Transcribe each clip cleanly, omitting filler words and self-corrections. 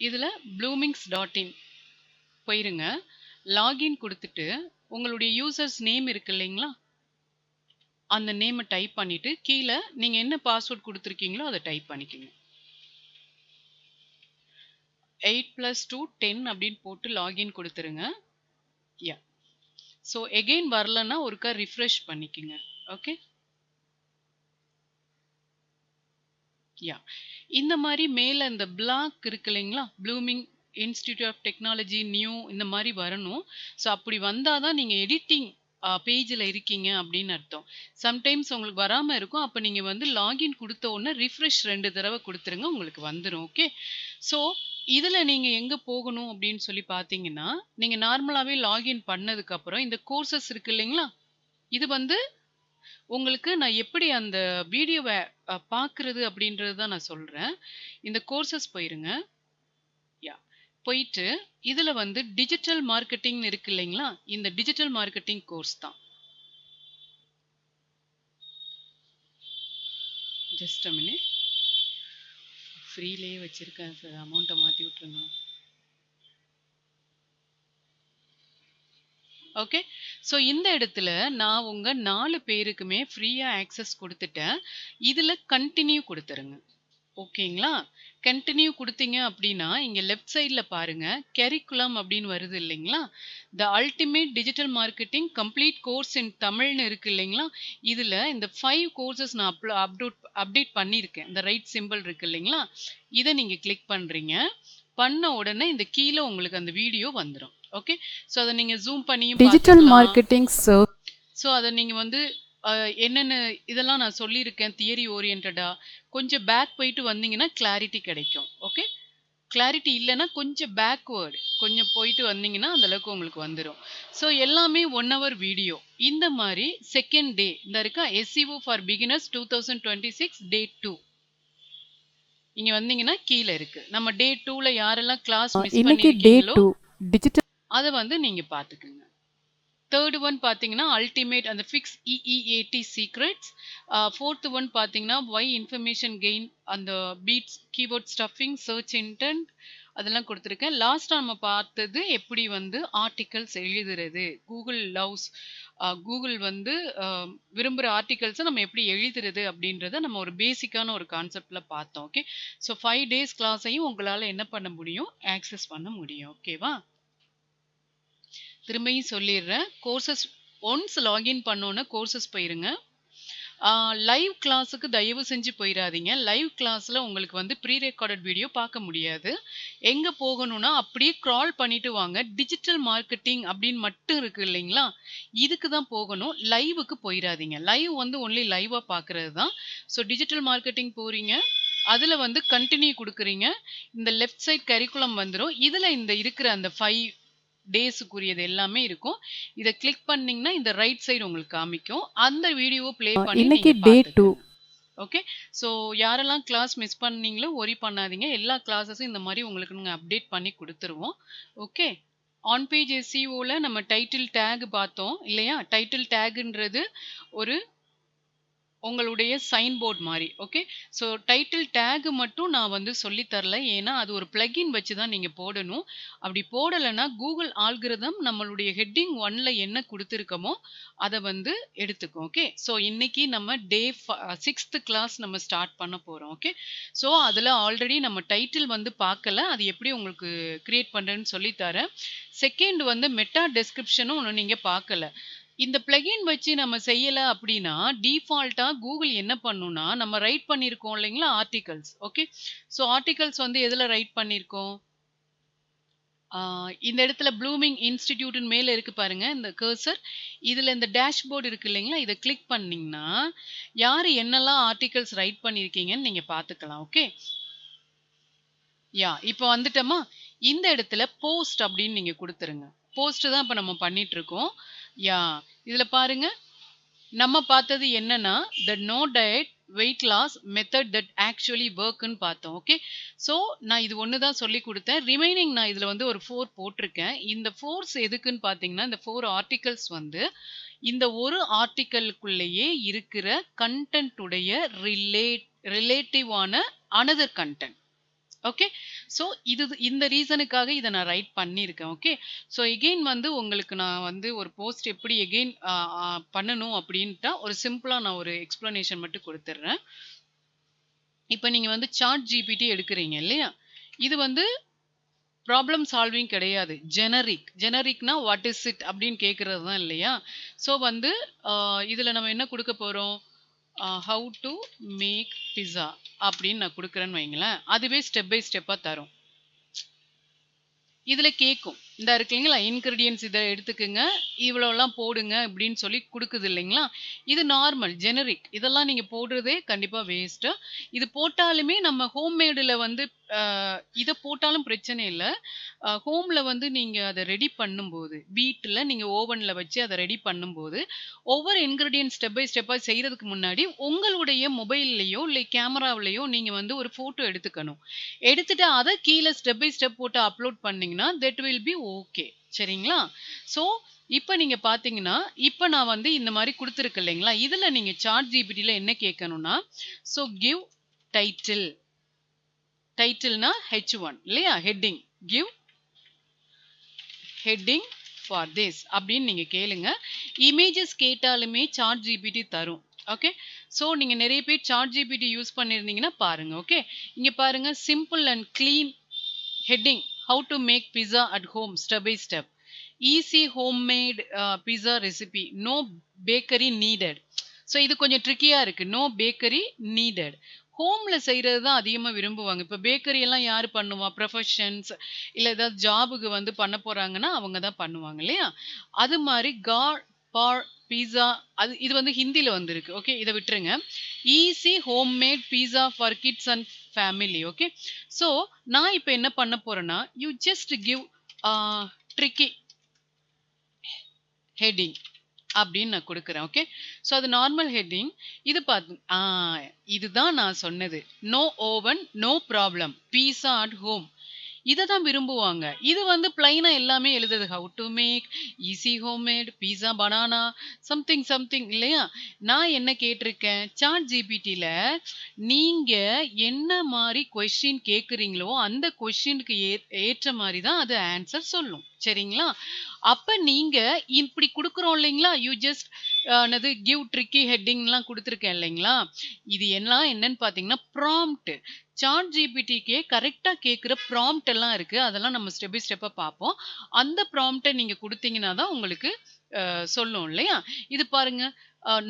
இதில் bloomings.in போயிருங்க. Login கொடுத்துட்டு உங்களுடைய யூசர்ஸ் நேம் இருக்கு இல்லைங்களா, அந்த நேமை டைப் பண்ணிட்டு கீழே நீங்கள் என்ன பாஸ்வேர்ட் கொடுத்துருக்கீங்களோ அதை டைப் பண்ணிக்கோங்க. 8+2 10 அப்படின்னு போட்டு லாகின் கொடுத்துருங்க. யா, ஸோ எகெயின் வரலன்னா ஒருக்கா ரிஃப்ரெஷ் பண்ணிக்கோங்க. ஓகே, யா, இந்த மாதிரி மேலே இந்த பிளாக் இருக்கு இல்லைங்களா, blooming institute of technology new, இந்த மாதிரி வரணும். ஸோ அப்படி வந்தால் தான் நீங்கள் எடிட்டிங் பேஜில் இருக்கீங்க அப்படின்னு அர்த்தம். சம்டைம்ஸ் உங்களுக்கு வராமல் இருக்கும். அப்போ நீங்கள் வந்து லாகின் கொடுத்த உடனே ரிஃப்ரெஷ் 2 தடவை கொடுத்துருங்க, உங்களுக்கு வந்துடும். ஓகே, ஸோ இதில் நீங்கள் எங்கே போகணும் அப்படின்னு சொல்லி பார்த்தீங்கன்னா, நீங்கள் நார்மலாகவே லாகின் பண்ணதுக்கப்புறம் இந்த கோர்சஸ் இருக்கு இல்லைங்களா, இது வந்து உங்களுக்கு நான் எப்படி அந்த வீடியோவை பார்க்குறது அப்படின்றது தான் நான் சொல்கிறேன். இந்த கோர்சஸ் போயிருங்க. யா, போயிட்டு இதில் வந்து டிஜிட்டல் மார்க்கெட்டிங் இருக்கு இல்லைங்களா, இந்த டிஜிட்டல் மார்க்கெட்டிங் கோர்ஸ் தான். ஜஸ்ட் அ மினிட், ஃப்ரீலேயே வச்சுருக்கேன் சார், அமௌண்ட்டை மாற்றி விட்ருங்க. ஓகே, ஸோ இந்த இடத்துல நான் உங்கள் 4 பேருக்குமே ஃப்ரீயாக ஆக்சஸ் கொடுத்துட்டேன். இதில் கண்டினியூ கொடுத்துருங்க. ஓகேங்களா, கண்டினியூ கொடுத்தீங்க அப்படின்னா இங்கே லெஃப்ட் சைடில் பாருங்கள், கரிக்குலம் அப்படின்னு வருது இல்லைங்களா, the ultimate digital marketing complete course இன் தமிழ்னு இருக்கு இல்லைங்களா. இதில் இந்த 5 கோர்சஸ் நான் அப்டேட் பண்ணியிருக்கேன். இந்த ரைட் சிம்பிள் இருக்கு இல்லைங்களா, இதை நீங்கள் கிளிக் பண்ணுறீங்க. பண்ண உடனே இந்த கீழே உங்களுக்கு அந்த வீடியோ வந்துடும். ஓகே, ஸோ அதை நீங்கள் ஜூம் பண்ணியும் டிஜிட்டல் மார்க்கெட்டிங் ஸோ அதை நீங்கள் வந்து என்னென்ன இதெல்லாம் நான் சொல்லியிருக்கேன் தியரி ஓரியன்டாக, கொஞ்சம் பேக் போயிட்டு வந்தீங்கன்னா கிளாரிட்டி கிடைக்கும். ஓகே, கிளாரிட்டி இல்லைன்னா கொஞ்சம் பேக்வேர்டு கொஞ்சம் போயிட்டு வந்தீங்கன்னா அந்தளவுக்கு உங்களுக்கு வந்துடும். ஸோ எல்லாமே 1 hour வீடியோ. இந்த மாதிரி செகண்ட் டே இந்த இருக்கா, SEO ஃபார் பிகினர்ஸ் 2026 டே 2. இங்கே வந்தீங்கன்னா கீழே இருக்குது. நம்ம டே 2ல் யாரெல்லாம் கிளாஸ் மிஸ் பண்ணியிருக்கீங்களோ அதை வந்து நீங்கள் பார்த்துக்குங்க. தேர்ட் ஒன் பார்த்தீங்கன்னா அல்டிமேட் அந்த fix EEAT secrets. Fourth one பார்த்தீங்கன்னா ஒய் இன்ஃபர்மேஷன் கெயின், அந்த beats keyword stuffing search intent அதெல்லாம் கொடுத்துருக்கேன். லாஸ்ட்டாக நம்ம பார்த்தது எப்படி வந்து ஆர்டிகல்ஸ் எழுதுறது, கூகுள் வந்து விரும்புகிற ஆர்டிகல்ஸை நம்ம எப்படி எழுதுறது அப்படின்றத நம்ம ஒரு பேசிக்கான ஒரு கான்செப்டில் பார்த்தோம். ஓகே, ஸோ 5 days கிளாஸையும் உங்களால் என்ன பண்ண முடியும், ஆக்சஸ் பண்ண முடியும். ஓகேவா, திரும்பியும் சொல்லிடுறேன். கோர்சஸ் ஒன்ஸ் லாகின் பண்ணோன்னே கோர்சஸ் போயிருங்க. லைவ் கிளாஸுக்கு தயவு செஞ்சு போயிடாதீங்க. லைவ் கிளாஸில் உங்களுக்கு வந்து ப்ரீ ரெக்கார்டட் வீடியோ பார்க்க முடியாது. எங்கே போகணும்னா அப்படியே க்ரால் பண்ணிட்டு வாங்க. டிஜிட்டல் மார்க்கெட்டிங் அப்படின்னு மட்டும் இருக்குது இல்லைங்களா, இதுக்கு தான் போகணும். லைவுக்கு போயிடாதீங்க. லைவ் வந்து ஒன்லி லைவாக பார்க்குறது தான். ஸோ டிஜிட்டல் மார்க்கெட்டிங் போகிறீங்க, அதில் வந்து கண்டினியூ கொடுக்குறீங்க. இந்த லெஃப்ட் சைட் கரிக்குலம் வந்துடும். இதில் இந்த இருக்கிற அந்த 5 டேஸுக்குரியது எல்லாமே இருக்கும். இதை கிளிக் பண்ணீங்கன்னா இந்த ரைட் சைடு உங்களுக்கு காமிக்கும். அந்த வீடியோவை ப்ளே பண்ணி இன்னைக்கு நீங்க டே 2. பார்த்துக்கோங்க. ஓகே, ஸோ யாரெல்லாம் கிளாஸ் மிஸ் பண்ணீங்களோ ஒரி பண்ணாதீங்க. எல்லா கிளாஸஸும் இந்த மாதிரி உங்களுக்கு நாங்கள் அப்டேட் பண்ணி கொடுத்துருவோம். ஓகே, ஆன் பேஜ் SEOவில் நம்ம டைட்டில் டேக் பார்த்தோம் இல்லையா. டைட்டில் டேகுன்றது ஒரு உங்களுடைய சைன் போர்ட் மாதிரி. ஓகே, ஸோ டைட்டில் டேகு மட்டும் நான் வந்து சொல்லி தரல, ஏன்னா அது ஒரு பிளகின் வச்சு தான் நீங்கள் போடணும். அப்படி போடலைன்னா கூகுள் ஆல்கிரிதம் நம்மளுடைய ஹெட்டிங் 1ல் என்ன கொடுத்துருக்கோமோ அதை வந்து எடுத்துக்கும். ஓகே, ஸோ இன்னைக்கு நம்ம டே 6th கிளாஸ் நம்ம ஸ்டார்ட் பண்ண போகிறோம். ஓகே, ஸோ அதில் ஆல்ரெடி நம்ம டைட்டில் வந்து பார்க்கல, அது எப்படி உங்களுக்கு கிரியேட் பண்ணுறேன்னு சொல்லித்தரேன். செகண்ட் வந்து மெட்டா டெஸ்கிரிப்ஷனும் ஒன்று நீங்கள் பார்க்கல. இந்த பிளகின் வச்சு நம்ம செய்யலை அப்படின்னா டிஃபால்ட்டாக கூகுள் என்ன பண்ணுன்னா, நம்ம ரைட் பண்ணியிருக்கோம் இல்லைங்களா ஆர்டிகல்ஸ். ஓகே, ஸோ ஆர்டிகல்ஸ் வந்து எதில் ரைட் பண்ணியிருக்கோம், இந்த இடத்துல ப்ளூமிங் இன்ஸ்டிடியூட்னு மேலே இருக்கு பாருங்க இந்த கர்சர். இதில் இந்த டேஷ்போர்டு இருக்கு இல்லைங்களா, இதை கிளிக் பண்ணிங்கன்னா யார் என்னெல்லாம் ஆர்டிகல்ஸ் ரைட் பண்ணியிருக்கீங்கன்னு நீங்கள் பார்த்துக்கலாம். ஓகே, யா, இப்போ வந்துட்டோமா. இந்த இடத்துல போஸ்ட் அப்படின்னு நீங்கள் கொடுத்துருங்க. போஸ்ட் தான் இப்போ நம்ம பண்ணிட்டு இருக்கோம். யா, இதில் பாருங்க, நம்ம பார்த்தது என்னன்னா the no diet weight loss method that actually ஒர்க்குன்னு பார்த்தோம். ஓகே, ஸோ நான் இது ஒன்று தான் சொல்லி கொடுத்தேன். ரிமைனிங் நான் இதில் வந்து ஒரு 4 போட்டிருக்கேன். இந்த 4 எதுக்குன்னு பார்த்தீங்கன்னா, இந்த 4 ஆர்டிகல்ஸ் வந்து இந்த ஒரு ஆர்டிக்கலுக்குள்ளேயே இருக்கிற கண்டென்ட் உடைய ரிலேட்டிவான அனதர் கண்டென்ட். ஓகே. ஸோ இந்த ரீசனுக்காக இத நான் ரைட் பண்ணியிருக்கேன். ஓகே. ஸோ எகெயின் வந்து உங்களுக்கு நான் வந்து ஒரு போஸ்ட் எப்படி எகெயின் பண்ணணும் அப்படின்ட்டா ஒரு சிம்பிளா நான் ஒரு எக்ஸ்ப்ளனேஷன் மட்டும் குடுத்துர்றேன். இப்ப நீங்க வந்து சாட் ஜிபிடி எடுக்குறீங்க இல்லையா? இது வந்து ப்ராப்ளம் சால்விங் கிடையாது. ஜெனரிக்னா வாட் இஸ் இட் அப்படின்னு கேட்கறது தான் இல்லையா? ஸோ வந்து இதுல நம்ம என்ன குடுக்க போறோம்? ஹவ் டு மேக் பிஸ்ஸா அப்படின்னு நான் குடுக்குறேன்னு வைங்களேன். அதுவே ஸ்டெப் பை ஸ்டெப்பா தரும். இதுல கேட்கும். இந்தா இருக்கு இல்லைங்களா? இன்கிரீடியன்ட்ஸ் இத எடுத்துக்கங்க. இவ்வளோலாம் போடுங்க அப்படின்னு சொல்லி குடுக்குது இல்லைங்களா? இது நார்மல், ஜெனரிக். இதெல்லாம் நீங்க போடுறதே கண்டிப்பா வேஸ்ட்டு. இது போட்டாலுமே நம்ம ஹோம்மேடுல வந்து இத போட்டாலும் பிரச்சனை இல்ல. ஹோம்ல வந்து நீங்க அத ரெடி பண்ணும்போது, வீட்ல நீங்க ஓவன்ல வச்சு அத ரெடி பண்ணும்போது, ஒவ்வொரு இன்கிரீடியன்ட் ஸ்டெப் பை ஸ்டெப்பா செய்றதுக்கு முன்னாடி, உங்களுடைய மொபைல்லயோ, இல்ல கேமராவுலயோ நீங்க வந்து ஒரு ஃபோட்டோ எடுத்துக்கணும். எடுத்துட்டு அத கீழ ஸ்டெப் பை ஸ்டெப் போட்டு அப்லோட் பண்ணீங்கன்னா, தட் வில் பி ஓகே. சரிங்களா? ஸோ, இப்ப நீங்க பார்த்தீங்கன்னா, இப்ப நான் வந்து இந்த மாரி குடுத்துருக்கு இல்லைங்களா? இதுல நீங்க சாட் ஜிபிடில என்ன கேட்கணும்னா, ஸோ கிவ் டைட்டில். டைட்டில்னா H1 இல்லையா? Heading. Give heading for this அப்படின்னு நீங்க கேளுங்க. இமேஜஸ் கேட்டாலுமே சாட் ஜிபிடி தரும். ஓகே. ஸோ நீங்க நிறைய பேர் சாட் ஜிபிடி யூஸ் பண்ணியிருந்தீங்கன்னா பாருங்க. ஓகே. இங்க பாருங்க simple and clean heading how to make pizza at home step by step easy homemade pizza recipe no bakery needed. So இது கொஞ்சம் ட்ரிக்கியா இருக்கு. No bakery needed. ஹோம்ல செய்யறது தான் அதிகமா விரும்புவாங்க. இப்ப பேக்கரி எல்லாம் யாரு பண்ணுவா? ப்ரொஃபஷன்ஸ் இல்ல ஏதாவது ஜாபுக்கு வந்து பண்ண போறாங்கன்னா அவங்க தான் பண்ணுவாங்க இல்லையா? அது மாரி காட் பார் பீஸா இது வந்து ஹிந்தில வந்திருக்கு. ஓகே. இத விட்டுருங்க. Easy homemade pizza for kids and family. Okay. So நான் இப்ப என்ன பண்ண போறேன்னா, you just give a tricky heading அப்படின்னு நான் குடுக்குறேன். ஓகே. ஸோ அது நார்மல் ஹெட்டிங். இது பாத்து இதுதான் நான் சொன்னது. No oven, no problem. Pizza at home. இத தான் விரும்புவாங்க. இது வந்து பிளைனா எல்லாமே எழுதுது. How to make easy homemade pizza பனானா சம்திங் சம்திங் இல்லையா? நான் என்ன கேட்டிருக்கேன்? சாட் ஜிபிடில நீங்க என்ன மாரி கொஸ்டின் கேட்கிறீங்களோ, அந்த கொஸ்டினுக்கு ஏற்ற மாரி தான் அது ஆன்சர் சொல்லும். சரிங்களா? அப்ப நீங்க இப்படி குடுக்குறோம் இல்லைங்களா? யூ ஜஸ்ட் என்னது கிவ் ட்ரிக்கி ஹெட்டிங்லாம் குடுத்துருக்கேன் இல்லைங்களா? இது எல்லாம் என்னன்னு பார்த்தீங்கன்னா, ப்ராம்ப்ட். சாட் ஜிபிடிக்கே கரெக்ட்டா கேட்கிற ப்ராம்ப்ட் எல்லாம் இருக்கு. அதெல்லாம் நம்ம ஸ்டெப் பை ஸ்டெப்பா பார்ப்போம். அந்த ப்ராம்ப்ட்ட நீங்க குடுத்தீங்கன்னா தான் உங்களுக்கு சொல்லும் இல்லையா? இது பாருங்க.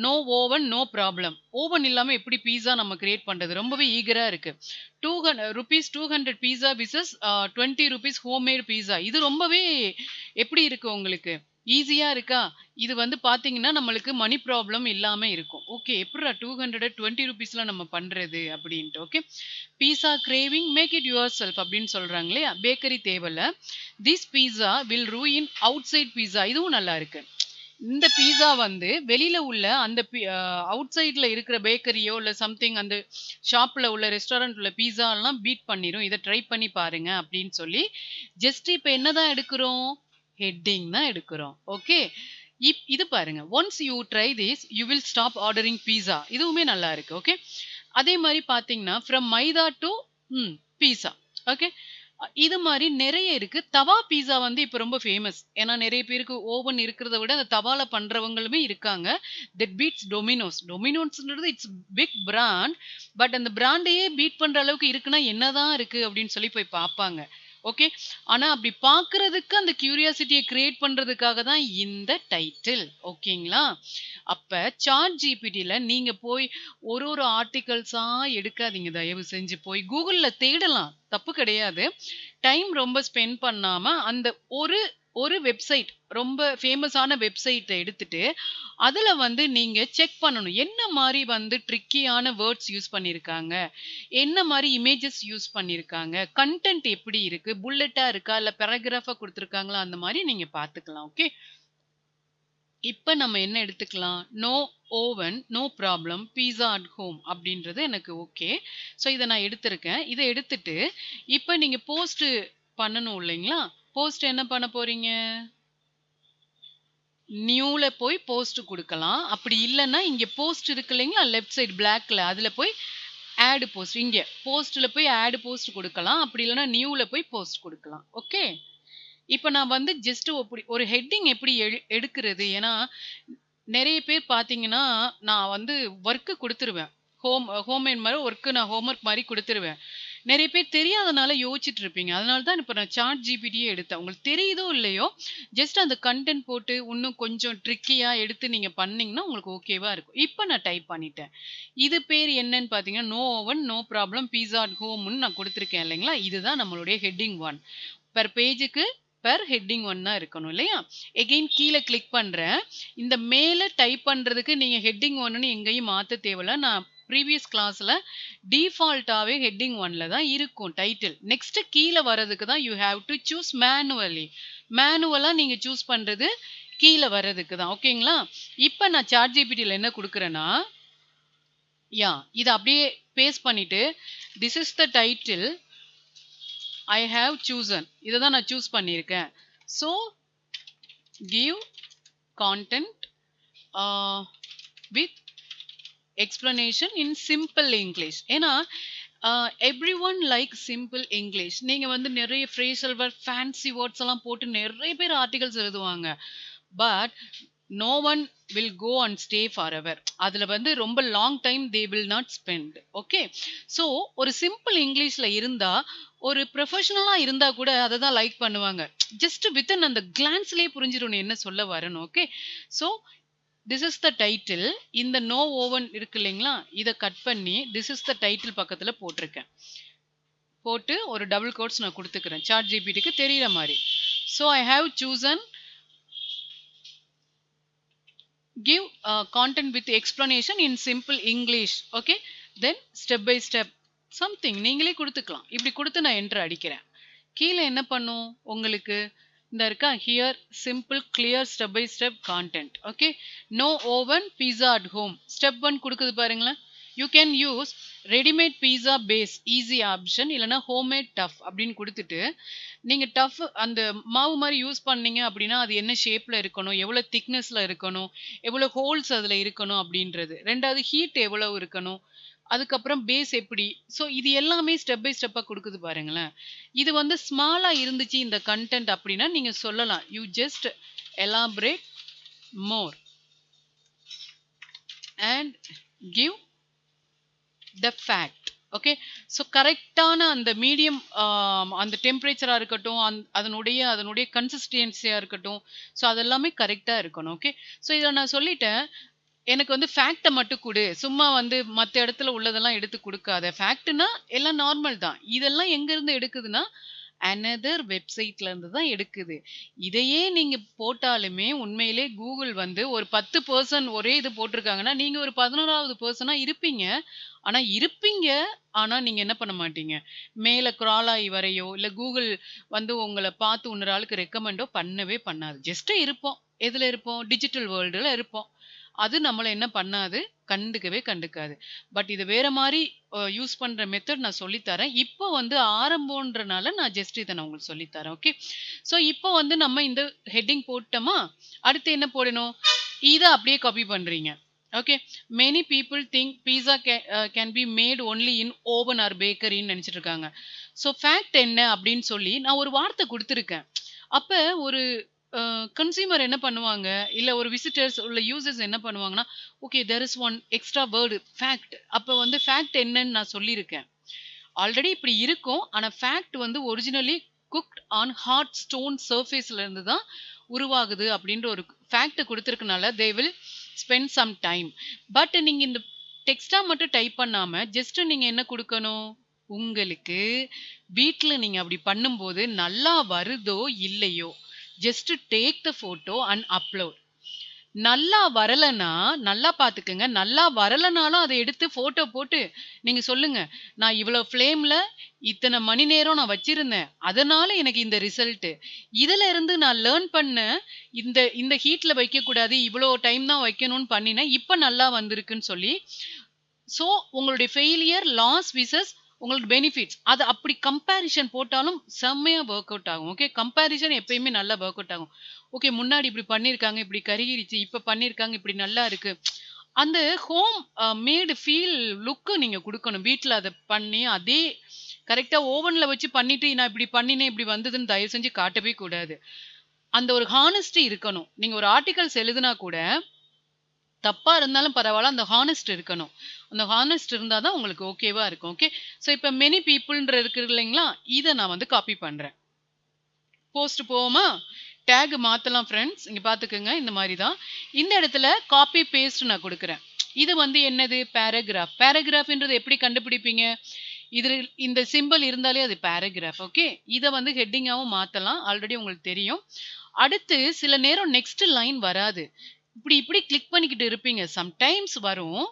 No oven, no problem. Oven இல்லாம எப்படி பீஸா நம்ம கிரியேட் பண்றது? ரொம்பவே ஈகரா இருக்கு. Rupees 200 pizza versus ₹20 homemade pizza. இது ரொம்பவே எப்படி இருக்கு உங்களுக்கு? ஈஸியா இருக்கா? இது வந்து பார்த்தீங்கன்னா, நம்மளுக்கு மனி ப்ராப்ளம் இல்லாம இருக்கும். ஓகே. எப்புட்றா 200 ₹20ல நம்ம பண்றது? அப்படின்ட்டு. Okay. Pizza craving make it yourself அப்படின்னு சொல்றாங்க இல்லையா? பேக்கரி தேவையில்ல. This pizza will ruin outside pizza. இதுவும் நல்லா இருக்கு. இந்த பீஸா வந்து வெளியில உள்ள அந்த அவுட் சைட்ல இருக்கிற பேக்கரியோ இல்ல சம்திங் அந்த ஷாப்ல உள்ள ரெஸ்டாரண்ட் உள்ள பீஸாலாம் பீட் பண்ணிரும். இத ட்ரை பண்ணி பாருங்க அப்படின்னு சொல்லி ஜஸ்ட் இப்ப என்னதான் எடுக்கிறோம்? ஹெட்டிங் தான் எடுக்கிறோம். ஓகே. இது பாருங்க. Once you try this you will stop ordering pizza. இதுவுமே நல்லா இருக்கு. ஓகே. அதே மாரி பார்த்தீங்கன்னா, from maida to pizza. Okay. இது மாரி நெறைய இருக்கு. தவா பீஸா வந்து இப்ப ரொம்ப ஃபேமஸ். ஏன்னா நெறைய பேருக்கு ஓவன் இருக்கிறத விட அந்த தவால பண்றவங்களுமே இருக்காங்க. That beats Domino's. டொமினோஸ்ன்றது இட்ஸ் பிக் பிராண்ட். பட் அந்த பிராண்டையே பீட் பண்ற அளவுக்கு இருக்குன்னா, என்னதான் இருக்கு அப்படின்னு சொல்லி போய் பார்ப்பாங்க. ஓகே. ஆனா அப்படி பார்க்கறதுக்கு அந்த கியூரியாசிட்டிய கிரியேட் பண்றதுக்காக தான் இந்த டைட்டில். ஓகேங்களா? அப்ப சாட் ஜிபிடில நீங்க போய் ஒரு ஆர்டிகல்ஸா எடுக்காதீங்க. தயவு செஞ்சு போய் Googleல தேடலாம். தப்பு கிடையாது. டைம் ரொம்ப ஸ்பெண்ட் பண்ணாம அந்த ஒரு ஒரு வெப்சைட் ரொம்ப ஃபேமஸான வெப்சைட்ட எடுத்துட்டு, அதுல வந்து நீங்க செக் பண்ணணும். என்ன மாரி வந்து ட்ரிக்கியான வேர்ட்ஸ் யூஸ் பண்ணியிருக்காங்க? என்ன மாரி இமேஜஸ் யூஸ் பண்ணியிருக்காங்க? கன்டென்ட் எப்படி இருக்கு? புல்லட்டா இருக்கா? இல்ல பேராகிராஃபா குடுத்துருக்காங்களா? அந்த மாரி நீங்க பார்த்துக்கலாம். ஓகே. இப்ப நம்ம என்ன எடுத்துக்கலாம்? No oven, no problem, pizza at home அப்படின்றது எனக்கு ஓகே. ஸோ இத நான் எடுத்திருக்கேன். இத எடுத்துட்டு, இப்ப நீங்க போஸ்ட் பண்ணணும் இல்லைங்களா? போஸ்ட் என்ன பண்ண போறீங்க? நியூல போய் போஸ்ட் குடுக்கலாம். அப்படி இல்லன்னா, இங்க போஸ்ட் இருக்கு இல்லைங்களா? லெஃப்ட் சைடு பிளாக்ல அதுல போய் ஆட் போஸ்ட் இங்க போஸ்ட்ல போய் ஆட் போஸ்ட் கொடுக்கலாம். அப்படி இல்லைன்னா நியூல போய் போஸ்ட் கொடுக்கலாம். ஓகே. இப்போ நான் வந்து ஜஸ்ட் ஒரு ஹெட்டிங் எப்படி எடுக்கிறது? ஏன்னா நிறைய பேர் பார்த்தீங்கன்னா, நான் வந்து ஒர்க் குடுத்துருவேன். ஹோம்மேட் மாரி நான் ஹோம்வொர்க் மாரி குடுத்துருவேன். நிறைய பேர் தெரியாதனால யோசிச்சுட்டு இருப்பீங்க. அதனால தான் இப்ப நான் சாட் ஜிபிடியே எடுத்தேன். உங்களுக்கு தெரியுதோ இல்லையோ, ஜஸ்ட் அந்த கன்டென்ட் போட்டு இன்னும் கொஞ்சம் ட்ரிக்கியா எடுத்து நீங்க பண்ணீங்கன்னா, உங்களுக்கு ஓகேவா இருக்கும். இப்ப நான் டைப் பண்ணிட்டேன். இது பேர் என்னன்னு பார்த்தீங்கன்னா, no oven, no problem, pizza at ஹோம்ன்னு நான் குடுத்துருக்கேன் இல்லைங்களா? இதுதான் நம்மளுடைய ஹெட்டிங் 1. பெர் பேஜுக்கு ஹெட்டிங் 1 தான் இருக்கணும் இல்லையா? எகெயின் கீழ கிளிக் பண்றேன். இந்த மேல டைப் பண்றதுக்கு நீங்க ஹெட்டிங் 1ன்னு எங்கேயும் மாத்த தேவையில்ல. நான் ப்ரீவியஸ் கிளாஸ்ல டிஃபால்ட்டாவே ஹெட்டிங் 1ல தான் இருக்கும் டைட்டில். நெக்ஸ்ட் கீழ வரதுக்கு தான் you have to choose manually. மேனுவலா நீங்க சூஸ் பண்றது கீழ வரதுக்கு தான். ஓகேங்களா? இப்ப நான் சாட் ஜிபிடில என்ன குடுக்குறேன்னா, இத அப்படியே பேஸ்ட் பண்ணிட்டு, this is the title I have chosen. இத தான் நான் சூஸ் பண்ணியிருக்கேன். So, give content with explanation in simple English. ஏன்னா everyone like simple English. நீங்க வந்து நிறைய phrasal word, fancy words எல்லாம் போட்டு நிறைய பேர் ஆர்டிகல்ஸ் எழுதுவாங்க. But no one will go and stay forever. அதுல வந்து ரொம்ப long time they will not spend. Okay. So ஒரு சிம்பிள் இங்கிலீஷ்ல இருந்தா ஒரு ப்ரொஃபஷனலா இருந்தா கூட அதை தான் லைக் பண்ணுவாங்க. ஜஸ்ட் வித்தின் அந்த கிளான்ஸ்லயே புரிஞ்சிடும் என்ன சொல்ல வரணும். Okay. So this is the title. இந்த நோ ஓவன் இருக்கு இல்லைங்களா, இதை கட் பண்ணி திஸ் இஸ் த டைட்டில் பக்கத்துல போட்டிருக்கேன். போட்டு ஒரு டபுள் கோட்ஸ் நான் கொடுத்துக்கிறேன் சாட் ஜிபிடிக்கு தெரியுற மாதிரி. So I have chosen give content with explanation in simple English. Okay, then step by step something நீங்களே கொடுத்துக்கலாம். இப்படி கொடுத்து நான் என்டர் அடிக்கிறேன். கீழே என்ன பண்ணும் உங்களுக்கு இந்த இருக்கா, here simple clear step by step content. Okay, no oven, pizza at home. step 1 கொடுக்குது பாருங்களேன். you can use ready-made pizza base easy option இல்லைன்னா homemade tough அப்படின்னு கொடுத்துட்டு நீங்க டஃப் அந்த மாவு மாதிரி யூஸ் பண்ணீங்க அப்படின்னா அது என்ன ஷேப்ல இருக்கணும், எவ்வளவு திக்னஸ்ல இருக்கணும், எவ்வளவு ஹோல்ஸ் அதுல இருக்கணும் அப்படின்றது. ரெண்டாவது ஹீட் எவ்வளவு இருக்கணும், அதுக்கப்புறம் பேஸ் எப்படி. ஸோ இது எல்லாமே ஸ்டெப் பை ஸ்டெப்பா கொடுக்குது பாருங்களேன். இது வந்து ஸ்மாலா இருந்துச்சு இந்த கண்டென்ட் அப்படின்னா நீங்க சொல்லலாம் you just elaborate more and give the fact. Okay. So கரெக்டான அந்த மீடியம் அந்த டெம்பரேச்சராக இருக்கட்டும், அதனுடைய கன்சிஸ்டன்சியாக இருக்கட்டும், ஸோ அதெல்லாமே கரெக்டாக இருக்கணும். ஓகே. ஸோ இதை நான் சொல்லிட்டேன். எனக்கு வந்து ஃபேக்டை மட்டும் கொடு, சும்மா வந்து மற்ற இடத்துல உள்ளதெல்லாம் எடுத்து கொடுக்காத. ஃபேக்ட்னா எல்லாம் நார்மல் தான். இதெல்லாம் எங்கேருந்து எடுக்குதுன்னா அனதர் வெப்சைட்ல இருந்து தான் எடுக்குது. இதையே நீங்க போட்டாலுமே உண்மையிலே கூகுள் வந்து ஒரு 10% ஒரே இது போட்டிருக்காங்கன்னா நீங்க ஒரு 11வது பர்சனா இருப்பீங்க. ஆனா நீங்க என்ன பண்ண மாட்டீங்க, மேல கிரால் ஆகி வரையோ இல்ல கூகுள் வந்து உங்களை பார்த்து இன்னொரு ஆளுக்கு ரெக்கமெண்டோ பண்ணவே பண்ணாது. ஜஸ்ட் இருப்போம். எதுல இருப்போம், டிஜிட்டல் வேர்ல்டுல இருப்போம். அது நம்மளை என்ன பண்ணாது, கண்டுக்காது. பட் இது வேற மாதிரி யூஸ் பண்ற மெத்தட் நான் சொல்லித்தரேன். இப்போ வந்து ஆரம்பம்ன்றனால நான் ஜஸ்ட் இதை நான் உங்களுக்கு சொல்லித்தரேன். ஓகே. ஸோ இப்போ வந்து நம்ம இந்த ஹெட்டிங் போட்டோமா, அடுத்து என்ன போடணும், இதை அப்படியே காப்பி பண்றீங்க. Okay. Many people think pizza can be made only in oven or பேக்கரின்னு நினைச்சிட்டு இருக்காங்க. ஸோ ஃபேக்ட் என்ன அப்படின்னு சொல்லி நான் ஒரு வார்த்தை கொடுத்துருக்கேன். அப்ப ஒரு கன்சியூமர் என்ன பண்ணுவாங்க, இல்ல ஒரு விசிட்டர்ஸ் உள்ள யூசர்ஸ் என்ன பண்ணுவாங்கன்னா, okay there is one extra word fact. அப்ப வந்து ஃபேக்ட் என்னன்னு நான் சொல்லியிருக்கேன். ஆல்ரெடி இப்படி இருக்கும். ஆனா ஃபேக்ட் வந்து originally cooked on hot stone சர்ஃபேஸ்ல இருந்து தான் உருவாகுது அப்படின்ற ஒரு ஃபேக்ட் கொடுத்துருக்கனால they will spend some time. But நீங்க இந்த டெக்ஸ்டா மட்டும் டைப் பண்ணாம ஜஸ்ட் நீங்க என்ன கொடுக்கணும், உங்களுக்கு வீட்டுல நீங்க அப்படி பண்ணும்போது நல்லா வருதோ இல்லையோ just take the photo and upload. நல்லா வரலனா நல்லா பாத்துக்கங்க. நல்லா வரலனாலும் அதை எடுத்து போட்டோ போட்டு நீங்க சொல்லுங்க, நான் இவ்வளவு ஃப்ளேம்ல இத்தனை மணி நேரம் நான் வச்சிருந்தேன், அதனால எனக்கு இந்த ரிசல்ட். இதுல இருந்து நான் லேர்ன் பண்ண, இந்த இந்த ஹீட்ல வைக்க கூடாது, இவ்வளவு டைம் தான் வைக்கணும்னு பண்ணினேன், இப்ப நல்லா வந்திருக்குன்னு சொல்லி. ஸோ உங்களுடைய ஃபெயிலியர் லாஸ் விசஸ் உங்களுக்கு பெனிஃபிட்ஸ் அது அப்படி கம்பேரிஷன் போட்டாலும் செம்மையா ஒர்க் அவுட் ஆகும். ஓகே. கம்பேரிஷன் எப்பயுமே நல்லா ஒர்க் அவுட் ஆகும். ஓகே, முன்னாடி இப்படி பண்ணியிருக்காங்க, இப்படி கருகிருச்சு, இப்ப பண்ணியிருக்காங்க, இப்படி நல்லா இருக்கு. அந்த ஹோம் மேடு ஃபீல் லுக்கு நீங்க குடுக்கணும். வீட்ல அத பண்ணி, அதே கரெக்ட்டா ஓவன்ல வச்சு பண்ணிட்டு, நான் இப்படி பண்ணினேன், இப்படி வந்ததுன்னு தயவு செஞ்சு காட்டவே கூடாது. அந்த ஒரு ஹானஸ்டி இருக்கணும். நீங்க ஒரு ஆர்டிகல்ஸ் எழுதுனா கூட, தப்பா இருந்தாலும் பரவால்ல, அந்த ஹானஸ்ட் இருக்கணும். அந்த ஹானஸ்ட் இருந்தா தான் உங்களுக்கு ஓகேவா இருக்கும். ஓகே. ஸோ இப்ப மெனி பீப்பிள்ன்ற இருக்கு இல்லைங்களா? இத நான் வந்து காப்பி பண்றேன். போஸ்ட் போவோமா? டேக் மாத்தலாம் ஃபிரெண்ட்ஸ். இங்க பார்த்துக்கங்க. இந்த மாரி தான். இந்த இடத்துல காப்பி பேஸ்ட் நான் குடுக்குறேன். இது வந்து என்னது? பேராகிராஃப். பேராகிராஃப்ன்றது எப்படி கண்டுபிடிப்பீங்க? இதுல இந்த சிம்பல் இருந்தாலே அது பேராகிராஃப். ஓகே. இத வந்து ஹெட்டிங்காவும் மாத்தலாம். ஆல்ரெடி உங்களுக்கு தெரியும். அடுத்து சில நேரம் நெக்ஸ்ட் லைன் வராது. இப்படி இப்படி கிளிக் பண்ணிக்கிட்டு இருப்பீங்க. சம்டைம்ஸ் வரும்.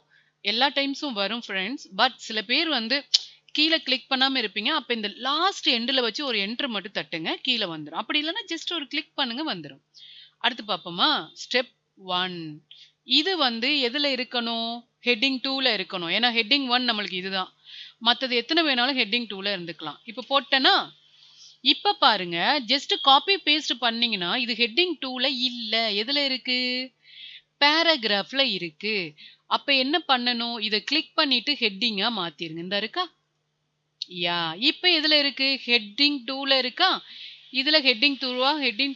எல்லா டைம்ஸும் வரும் ஃபிரெண்ட்ஸ். பட் சில பேர் வந்து கீழ கிளிக் பண்ணாம இருப்பீங்க. அப்ப இந்த லாஸ்ட் எண்டுல வச்சு ஒரு என்டர் மட்டும் தட்டுங்க. கீழ வந்துரும். அப்படி இல்லன்னா ஜஸ்ட் ஒரு கிளிக் பண்ணுங்க வந்துரும். அடுத்து பார்ப்போமா? ஸ்டெப் 1. இது வந்து எதுல இருக்கணும்? ஹெட்டிங் 2ல இருக்கணும். ஏன்னா ஹெட்டிங் 1 நம்மளுக்கு இதுதான். மத்தது எத்தன வேணாலும் ஹெட்டிங் 2ல இருந்துக்கலாம். இப்ப போட்டேனா? இப்ப பாருங்க. ஜஸ்ட் காப்பி பேஸ்ட் பண்ணீங்கன்னா, இது ஹெட்டிங் 2ல இல்ல. எதுல இருக்கு? பேராகிராஃப்ல இருக்கு. அப்ப என்ன பண்ணணும்? இத கிளிக் பண்ணிட்டு ஹெட்டிங்கா மாத்திருங்க. இந்தா இருக்கா? இப்ப எதுல இருக்கு? ஹெட்டிங் 2ல இருக்கா? இதுல ஹெட்டிங் 2வா? ஹெட்டிங்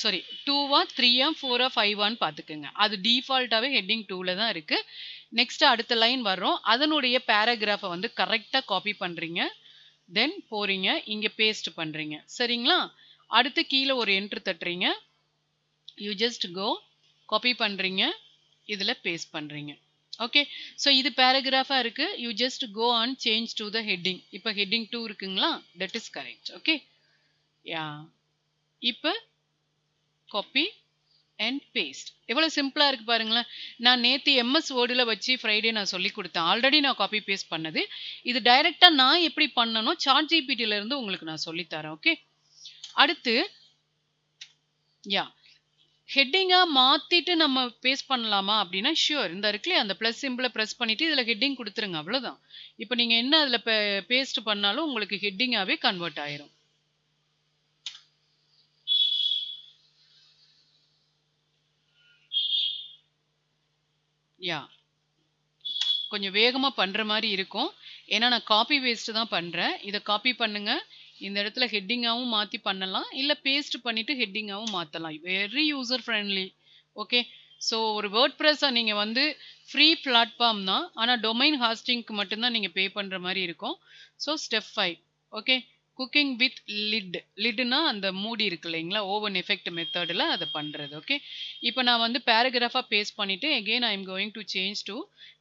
சாரி 2வா? 3ஆ? 4ஆ? 5ஆன்னு பாத்துக்கங்க. அது டிஃபால்ட்டாவே ஹெட்டிங் 2ல தான் இருக்கு. நெக்ஸ்ட் அடுத்த லைன் வர்றோம். அதனுடைய பேராகிராஃப வந்து கரெக்ட்டா காப்பி பண்றீங்க. தென் போறீங்க. இங்க பேஸ்ட் பண்றீங்க. சரிங்களா? அடுத்து கீழ ஒரு என்டர் தட்டுறீங்க. You just go. காப்பி பண்றீங்க. இதுல பேஸ்ட் பண்றீங்க. ஓகே. ஸோ இது பேராகிராஃபா இருக்கு. You just go and change to the heading. இப்ப ஹெட்டிங் 2 இருக்குங்களா? That is correct. Okay. Yeah. இப்ப காப்பி அண்ட் பேஸ்ட். எவ்வளவு சிம்பிளா இருக்கு பாருங்களேன். நான் நேத்து எம்எஸ் வேர்டுல வச்சு ஃப்ரைடே நான் சொல்லிக் குடுத்தேன். ஆல்ரெடி நான் காப்பி பேஸ்ட் பண்ணது. இது டைரக்ட்டா நான் எப்படி பண்ணனோ சாட் ஜிபிடில இருந்து உங்களுக்கு நான் சொல்லி தரேன். ஓகே. அடுத்து யா ஹெட்டிங்கா மாத்திட்டு நம்ம பேஸ்ட் பண்ணலாமா அப்படின்னா ஷூர். இந்த இருக்குல்லையா அந்த பிளஸ் சிம்பிள பிரஸ் பண்ணிட்டு இதுல ஹெட்டிங் குடுத்துருங்க. அவ்வளவுதான். இப்ப நீங்க என்ன அதுல பேஸ்ட் பண்ணாலும் உங்களுக்கு ஹெட்டிங்காவே கன்வெர்ட் ஆயிரும். யா கொஞ்சம் வேகமா பண்ற மாரி இருக்கும். ஏன்னா நான் காப்பி பேஸ்ட் தான் பண்றேன். இத காப்பி பண்ணுங்க. இந்த இடத்துல ஹெட்டிங்காவும் மாத்தி பண்ணலாம். இல்ல பேஸ்ட் பண்ணிட்டு ஹெட்டிங்காவும் மாத்தலாம். Very user friendly. Okay. So ஒரு வேர்ட்பிரஸ் நீங்க வந்து ஃப்ரீ பிளாட்ஃபார்ம் தான். ஆனா டொமைன் ஹாஸ்டிங்க்கு மட்டும் தான் நீங்க பே பண்ற மாரி இருக்கும். So step 5. Okay. Cooking with lid. லிட்னா அந்த மூடி இருக்கு இல்லைங்களா? ஓவன் எஃபெக்ட் மெத்தட்ல அத பண்றது. ஓகே. இப்ப நான் வந்து பேராகிராஃபா பேஸ்ட் பண்ணிட்டு again I am going to change to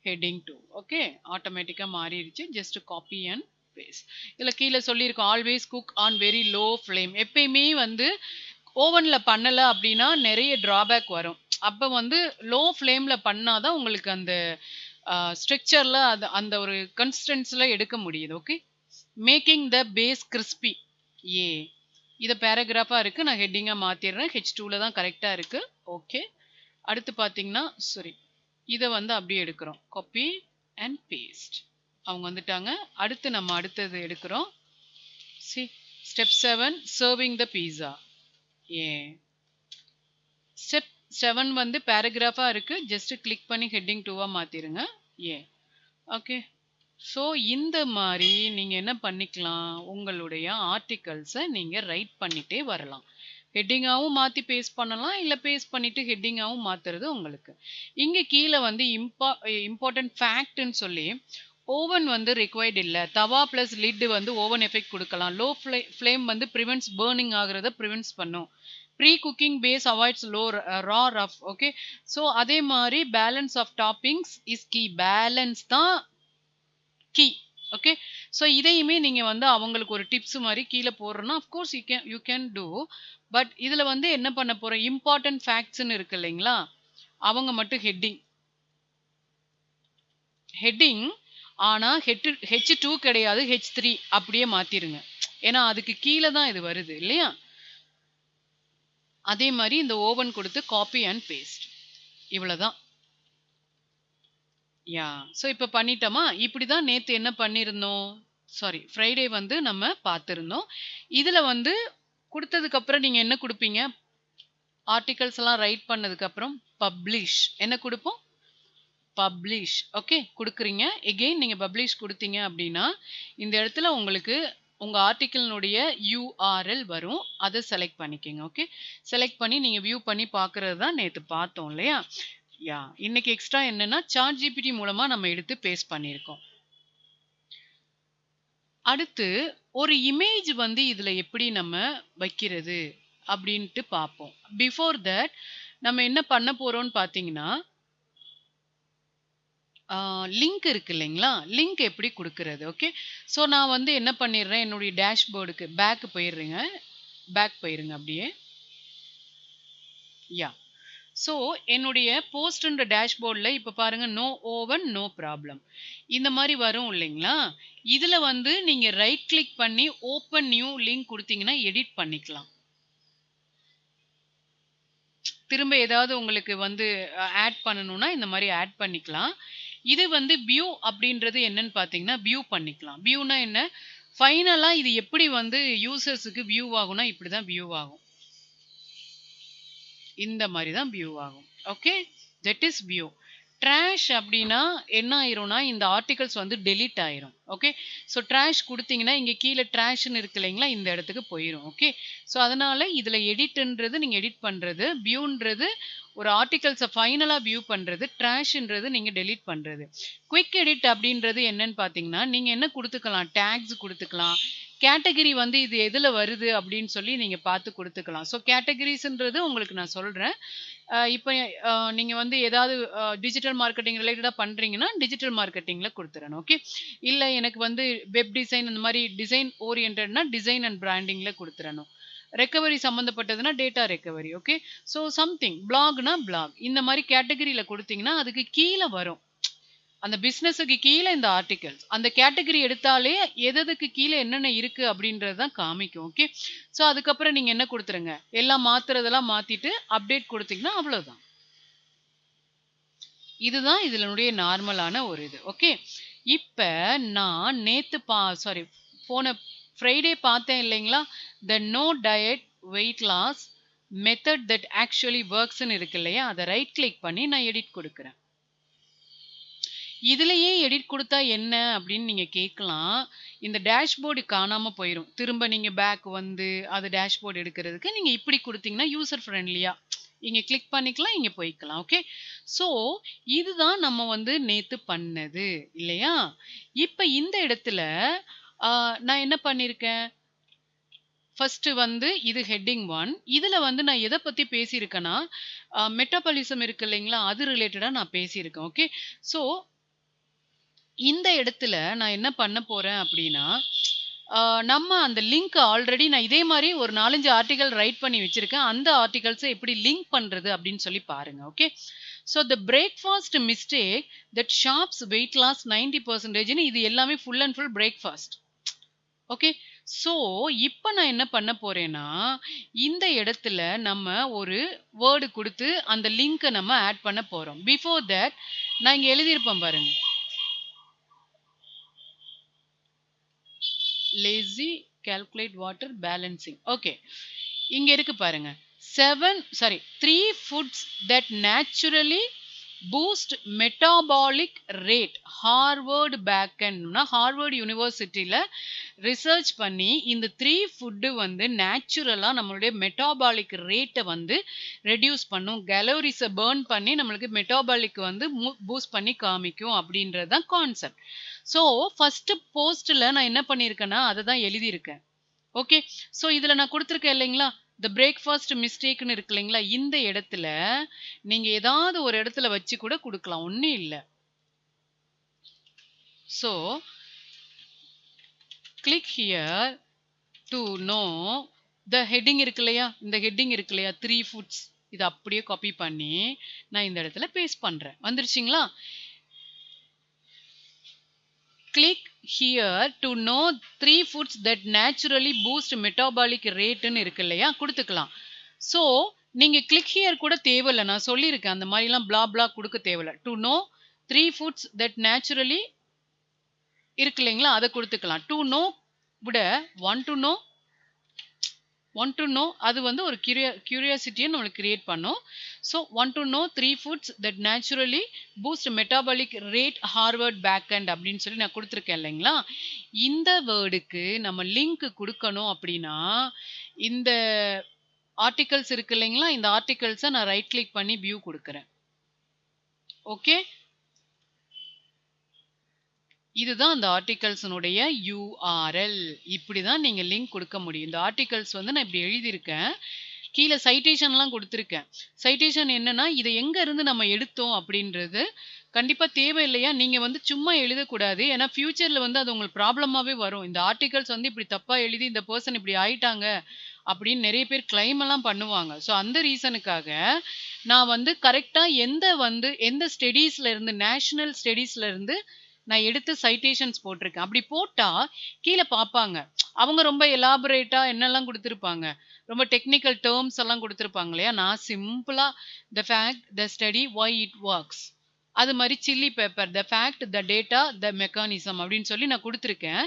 heading 2. Okay. ஆட்டோமேட்டிக்கா மாறிடுச்சு. Just copy and paste. இதுல கீழ சொல்லியிருக்கோம் always cook on very low flame. எப்பயுமே வந்து ஓவன்ல பண்ணல அப்படின்னா நெறைய டிராபேக் வரும். அப்ப வந்து லோ ஃப்ளேம்ல பண்ணாதான் உங்களுக்கு அந்த ஸ்ட்ரக்சர்ல அந்த ஒரு கன்சிஸ்டன்சில எடுக்க முடியுது. Okay. Making the base crispy. ஏ இத பேராகிராஃபா இருக்கு. நான் ஹெட்டிங்கா மாத்திடுறேன். H2ல தான் கரெக்ட்டா இருக்கு. ஓகே. அடுத்து பார்த்தீங்கன்னா சாரி. இத வந்து அப்படியே எடுக்கிறோம். Copy and paste. அவங்க வந்துட்டாங்க. அடுத்து நம்ம அடுத்தது எடுக்கிறோம். See step 7 serving the pizza. ஏ ஸ்டெப் 7 வந்து பேராகிராஃபா இருக்கு. ஜஸ்ட் கிளிக் பண்ணி ஹெட்டிங் 2வா மாத்திருங்க. ஏ ஓகே. ஸோ இந்த மாரி நீங்க என்ன பண்ணிக்கலாம், உங்களுடைய ஆர்டிகல்ஸ நீங்க ரைட் பண்ணிட்டே வரலாம். ஹெட்டிங்காவும் மாத்தி பேஸ்ட் பண்ணலாம். இல்ல பேஸ்ட் பண்ணிட்டு ஹெட்டிங்காவும் மாத்துறது உங்களுக்கு. இங்க கீழ வந்து இம்பார்ட்டன்ட் ஃபேக்ட்ன்னு சொல்லி ஓவன் வந்து ரிக்வயர்ட் இல்ல. தவா பிளஸ் லிட் வந்து ஓவன் எஃபெக்ட் குடுக்கலாம். லோ ஃப்ளேம் வந்து பிரிவென்ட்ஸ் பர்னிங் ஆகுறத பிரிவென்ட்ஸ் பண்ணும். Pre cooking base avoids low raw rough. Okay. So அதே மாரி balance of toppings is key. Balance தான் கீ. ஓகே. ஸோ இதையுமே நீங்க வந்து அவங்களுக்கு ஒரு டிப்ஸ் மாரி கீழ போடுறோம்னா, of course you can do. But இதுல வந்து என்ன பண்ண போறோம், இம்பார்ட்டன்ட் ஃபேக்ட்ஸ்ன்னு இருக்கு இல்லைங்களா? அவங்க மட்டும் ஹெட்டிங். ஹெட்டிங் ஆனா H2 கிடையாது. H3 அப்படியே மாத்திருங்க. ஏன்னா அதுக்கு கீழ தான் இது வருது இல்லையா? அதே மாரி இந்த ஓவன் கொடுத்து காப்பி அண்ட் பேஸ்ட். இவ்வளவுதான். ஸோ இப்ப பண்ணிட்டோமா? இப்படிதான் நேத்து என்ன பண்ணியிருந்தோம்? சாரி ஃப்ரைடே வந்து நம்ம பார்த்திருந்தோம். இதுல வந்து குடுத்ததுக்கு அப்புறம் நீங்க என்ன குடுப்பீங்க? ஆர்டிகல்ஸ் எல்லாம் ரைட் பண்ணதுக்கு அப்புறம் பப்ளிஷ். என்ன குடுப்போம்? பப்ளிஷ். ஓகே குடுக்குறீங்க. எகெயின் நீங்க பப்ளிஷ் குடுத்தீங்க அப்படின்னா, இந்த இடத்துல உங்களுக்கு உங்க ஆர்டிக்கிளினுடைய URL வரும். அத செலக்ட் பண்ணிக்கங்க. ஓகே. செலக்ட் பண்ணி நீங்க வியூ பண்ணி பார்க்கிறது தான் நேத்து பார்த்தோம் இல்லையா? இன்னைக்கு எக்ஸ்ட்ரா என்னன்னா ChatGPT மூலமா நம்ம எடுத்து பேஸ்ட் பண்ணியிருக்கோம். அடுத்து ஒரு இமேஜ் வந்து இதுல எப்படி நம்ம வைக்கிறது அப்படின்ட்டு பார்ப்போம். பிஃபோர் தட் நம்ம என்ன பண்ண போறோம்னு பார்த்தீங்கன்னா, லிங்க் இருக்கு இல்லைங்களா? லிங்க் எப்படி குடுக்குறது? ஓகே. ஸோ நான் வந்து என்ன பண்ணிடுறேன், என்னுடைய டேஷ்போர்டுக்கு பேக் போயிடுறேங்க. பேக் போயிருங்க அப்படியே. ஸோ என்னுடைய போஸ்ட்ன்ற டேஷ்போர்டில் இப்போ பாருங்க நோ ஓவன் நோ ப்ராப்ளம் இந்த மாதிரி வரும் இல்லைங்களா? இதில் வந்து நீங்கள் ரைட் கிளிக் பண்ணி ஓப்பன் நியூ லிங்க் கொடுத்தீங்கன்னா எடிட் பண்ணிக்கலாம். திரும்ப ஏதாவது உங்களுக்கு வந்து ஆட் பண்ணணும்னா இந்த மாதிரி ஆட் பண்ணிக்கலாம். இது வந்து வியூ அப்படின்றது என்னன்னு பார்த்தீங்கன்னா வியூ பண்ணிக்கலாம். வியூனா என்ன? ஃபைனலாக இது எப்படி வந்து யூசர்ஸுக்கு வியூ ஆகும்னா இப்படி தான் வியூ ஆகும். இந்த மாதிரி தான் வியூ ஆகும். Okay, that is view. Trash அப்படின்னா என்ன ஆயிரும்னா இந்த ஆர்டிகல்ஸ் வந்து டெலீட் ஆயிரும். ஓகே, ஸோ ட்ராஷ் கொடுத்தீங்கன்னா இங்கே கீழே ட்ராஷ்னு இருக்கு இல்லைங்களா, இந்த இடத்துக்கு போயிடும். ஓகே, ஸோ அதனால இதில் எடிட்ன்றது நீங்கள் எடிட் பண்ணுறது, வியூன்றது ஒரு ஆர்டிகல்ஸை ஃபைனலாக வியூ பண்ணுறது, ட்ராஷ்ன்றது நீங்கள் டெலீட் பண்ணுறது. குவிக் எடிட் அப்படின்றது என்னன்னு பார்த்தீங்கன்னா நீங்கள் என்ன கொடுத்துக்கலாம், டேக்ஸ் கொடுத்துக்கலாம், கேட்டகரி வந்து இது எதில் வருது அப்படின்னு சொல்லி நீங்கள் பார்த்து கொடுத்துக்கலாம். ஸோ கேட்டகரிஸ்ன்றது உங்களுக்கு நான் சொல்கிறேன். இப்போ நீங்கள் வந்து ஏதாவது டிஜிட்டல் மார்க்கெட்டிங் ரிலேட்டடாக பண்ணுறீங்கன்னா டிஜிட்டல் மார்க்கெட்டிங்கில் கொடுத்துறேன். ஓகே, இல்லை எனக்கு வந்து வெப் டிசைன் அந்த மாதிரி டிசைன் ஓரியன்டா டிசைன் அண்ட் பிராண்டிங்கில் கொடுத்துறணும். ரெக்கவரி சம்மந்தப்பட்டதுன்னா data recovery. Okay, so something பிளாக்னா பிளாக் இந்த மாதிரி கேட்டகரியில் கொடுத்தீங்கன்னா அதுக்கு கீழே வரும். அந்த பிஸ்னஸுக்கு கீழே இந்த ஆர்டிகல்ஸ் அந்த கேட்டகரி எடுத்தாலே எதுக்கு கீழே என்னென்ன இருக்கு அப்படின்றது தான் காமிக்கும். ஓகே, ஸோ அதுக்கப்புறம் நீங்கள் என்ன கொடுத்துருங்க, எல்லாம் மாத்துறதெல்லாம் மாத்திட்டு அப்டேட் கொடுத்தீங்கன்னா அவ்வளோதான். இதுதான் இதனுடைய நார்மலான ஒரு இது. ஓகே, இப்போ நான் நேற்று போன ஃப்ரைடே பார்த்தேன் இல்லைங்களா, the no diet weight loss method that actually ஒர்க்ஸ்ன்னு இருக்கு இல்லையா, அதை ரைட் கிளிக் பண்ணி நான் எடிட் கொடுக்குறேன். இதுலயே எடிட் கொடுத்தா என்ன அப்படின்னு நீங்க கேட்கலாம். இந்த டேஷ்போர்டு காணாம போயிடும். திரும்ப நீங்க பேக் வந்து அது டேஷ்போர்டு எடுக்கிறதுக்கு நீங்க இப்படி கொடுத்தீங்கன்னா யூசர் ஃப்ரெண்ட்லியா இங்க கிளிக் பண்ணிக்கலாம், இங்க போய்க்கலாம். ஓகே, ஸோ இதுதான் நம்ம வந்து நேத்து பண்ணது இல்லையா? இப்ப இந்த இடத்துல நான் என்ன பண்ணியிருக்கேன், ஃபர்ஸ்ட் வந்து இது ஹெட்டிங் 1. இதுல வந்து நான் எதை பத்தி பேசியிருக்கேன்னா மெட்டாபாலிசம் இருக்கு இல்லைங்களா, அது ரிலேட்டடா நான் பேசியிருக்கேன். ஓகே, ஸோ இந்த இடத்துல நான் என்ன பண்ண போறேன் அப்படின்னா நம்ம அந்த லிங்க் ஆல்ரெடி நான் இதே மாதிரி ஒரு 4-5 ஆர்டிகல் ரைட் பண்ணி வச்சிருக்கேன். அந்த ஆர்டிகல்ஸை எப்படி லிங்க் பண்றது அப்படின்னு சொல்லி பாருங்க. Okay, so the breakfast mistake that shops weight loss 90% இது எல்லாமே full and full breakfast. Okay, so இப்போ நான் என்ன பண்ண போறேன்னா இந்த இடத்துல நம்ம ஒரு வேர்டு கொடுத்து அந்த லிங்கை நம்ம ஆட் பண்ண போறோம். பிஃபோர் தட் நான் இங்க எழுதியிருப்பேன் பாருங்க, lazy calculate water balancing. Okay, இங்க இருக்கு பாருங்க, 3 foods that naturally boost metabolic rate. Harvard பேக்கன்னா ஹார்வர்ட் யூனிவர்சிட்டியில ரிசர்ச் பண்ணி இந்த 3 ஃபுட்டு வந்து நேச்சுரலா நம்மளுடைய மெட்டாபாலிக் ரேட்டை வந்து ரெடியூஸ் பண்ணும், கேலோரிஸை பேர்ன் பண்ணி நம்மளுக்கு மெட்டாபாலிக் வந்து பூஸ்ட் பண்ணி காமிக்கும் அப்படின்றது தான் கான்செப்ட். ஸோ ஃபர்ஸ்ட் போஸ்ட்ல நான் என்ன பண்ணியிருக்கேன்னா அதை தான் எழுதியிருக்கேன். ஓகே, ஸோ இதில் நான் கொடுத்துருக்கேன் இல்லைங்களா, த பிரேக்ஃபாஸ்ட் மிஸ்டேக்னு இருக்கு இல்லைங்களா, இந்த இடத்துல நீங்க ஏதாவது ஒரு இடத்துல வச்சு கூட கொடுக்கலாம், ஒன்றும் இல்லை. So click here to no the heading இருக்கு இல்லையா, இந்த ஹெட்டிங் இருக்கு இல்லையா 3 ஃபுட்ஸ், இதை அப்படியே காப்பி பண்ணி நான் இந்த இடத்துல பேஸ்ட் பண்றேன். வந்துருச்சுங்களா? Click here to know 3 foods that naturally boost metabolic rateன்னு இருக்கு இல்லையா, கொடுத்துக்கலாம். ஸோ நீங்க கிளிக் ஹியர் கூட தேவையில்லை, நான் சொல்லியிருக்கேன் அந்த மாதிரிலாம் பிளா பிளா கொடுக்க தேவையில்லை. To know 3 foods that naturally இருக்கு இல்லைங்களா, அதை கொடுத்துக்கலாம். டு நோ விட 1 to know want to know அது வந்து ஒரு curiosity நம்மளுக்கு கிரியேட் பண்ணும். So want to know 3 foods that naturally boost metabolic rate Harvard backend அப்படின்னு சொல்லி நான் கொடுத்துருக்கேன் இல்லைங்களா. இந்த வேர்டுக்கு நம்ம லிங்க் கொடுக்கணும் அப்படின்னா இந்த ஆர்டிகல்ஸ் இருக்கு இல்லைங்களா, இந்த ஆர்டிகல்ஸை நான் ரைட் கிளிக் பண்ணி வியூ கொடுக்குறேன். ஓகே, இதுதான் அந்த ஆர்டிகல்ஸனுடைய URL. இப்படிதான் நீங்க லிங்க் கொடுக்க முடியும். இந்த ஆர்டிகல்ஸ் வந்து நான் இப்படி எழுதியிருக்கேன், கீழே சைட்டேஷன்லாம் கொடுத்துருக்கேன். சைட்டேஷன் என்னன்னா இதை எங்க இருந்து நம்ம எடுத்தோம் அப்படின்றது கண்டிப்பா தேவை இல்லையா. நீங்க வந்து சும்மா எழுதக்கூடாது, ஏன்னா ஃபியூச்சர்ல வந்து அது உங்களுக்கு ப்ராப்ளமாவே வரும். இந்த ஆர்டிகல்ஸ் வந்து இப்படி தப்பா எழுதி இந்த பர்சன் இப்படி ஆயிட்டாங்க அப்படின்னு நிறைய பேர் கிளைம் எல்லாம் பண்ணுவாங்க. ஸோ அந்த ரீசனுக்காக நான் வந்து கரெக்டா எந்த ஸ்டடீஸ்ல இருந்து, நேஷனல் ஸ்டடீஸ்ல இருந்து நான் எடுத்து சைட்டேஷன்ஸ் போட்டிருக்கேன். அப்படி போட்டா கீழே பார்ப்பாங்க, அவங்க ரொம்ப எலாபரேட்டா என்னெல்லாம் கொடுத்துருப்பாங்க, ரொம்ப டெக்னிக்கல் டேர்ம்ஸ் எல்லாம் கொடுத்துருப்பாங்க இல்லையா. நான் சிம்பிளா the fact, the study, why it works, அது மாதிரி chilli paper, the fact, the data, the mechanism அப்படின்னு சொல்லி நான் கொடுத்துருக்கேன்.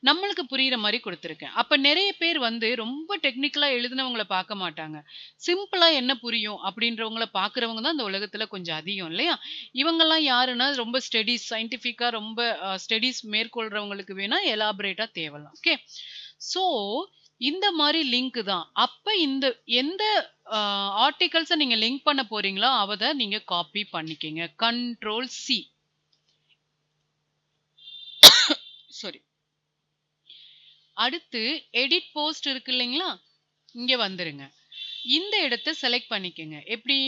நம்மளுக்கு புரியுற மாதிரி கொடுத்துருக்கேன். அப்ப நிறைய பேர் வந்து ரொம்ப டெக்னிக்கலா எழுதினவங்களை பார்க்க மாட்டாங்க, சிம்பிளா என்ன புரியும் அப்படின்றவங்கள பார்க்குறவங்க தான் இந்த உலகத்துல கொஞ்சம் அதிகம் இல்லையா. இவங்கெல்லாம் யாருன்னா ரொம்ப ஸ்டடீஸ், சயின்டிஃபிக்கா ரொம்ப ஸ்டடீஸ் மேற்கொள்றவங்களுக்கு வேணா எலாபரேட்டா தேவலாம். ஓகே, ஸோ இந்த மாதிரி லிங்க் தான். அப்ப இந்த எந்த ஆர்டிகல்ஸை நீங்க லிங்க் பண்ண போறீங்களோ அவதை நீங்க காப்பி பண்ணிக்கங்க. Ctrl+C. சாரி. அடுத்து எடிட் போஸ்ட் இருக்கு இல்லைங்களா, இங்க வந்துருங்க. இந்த இடத்தை செலக்ட் பண்ணிக்கங்க. எப்படி,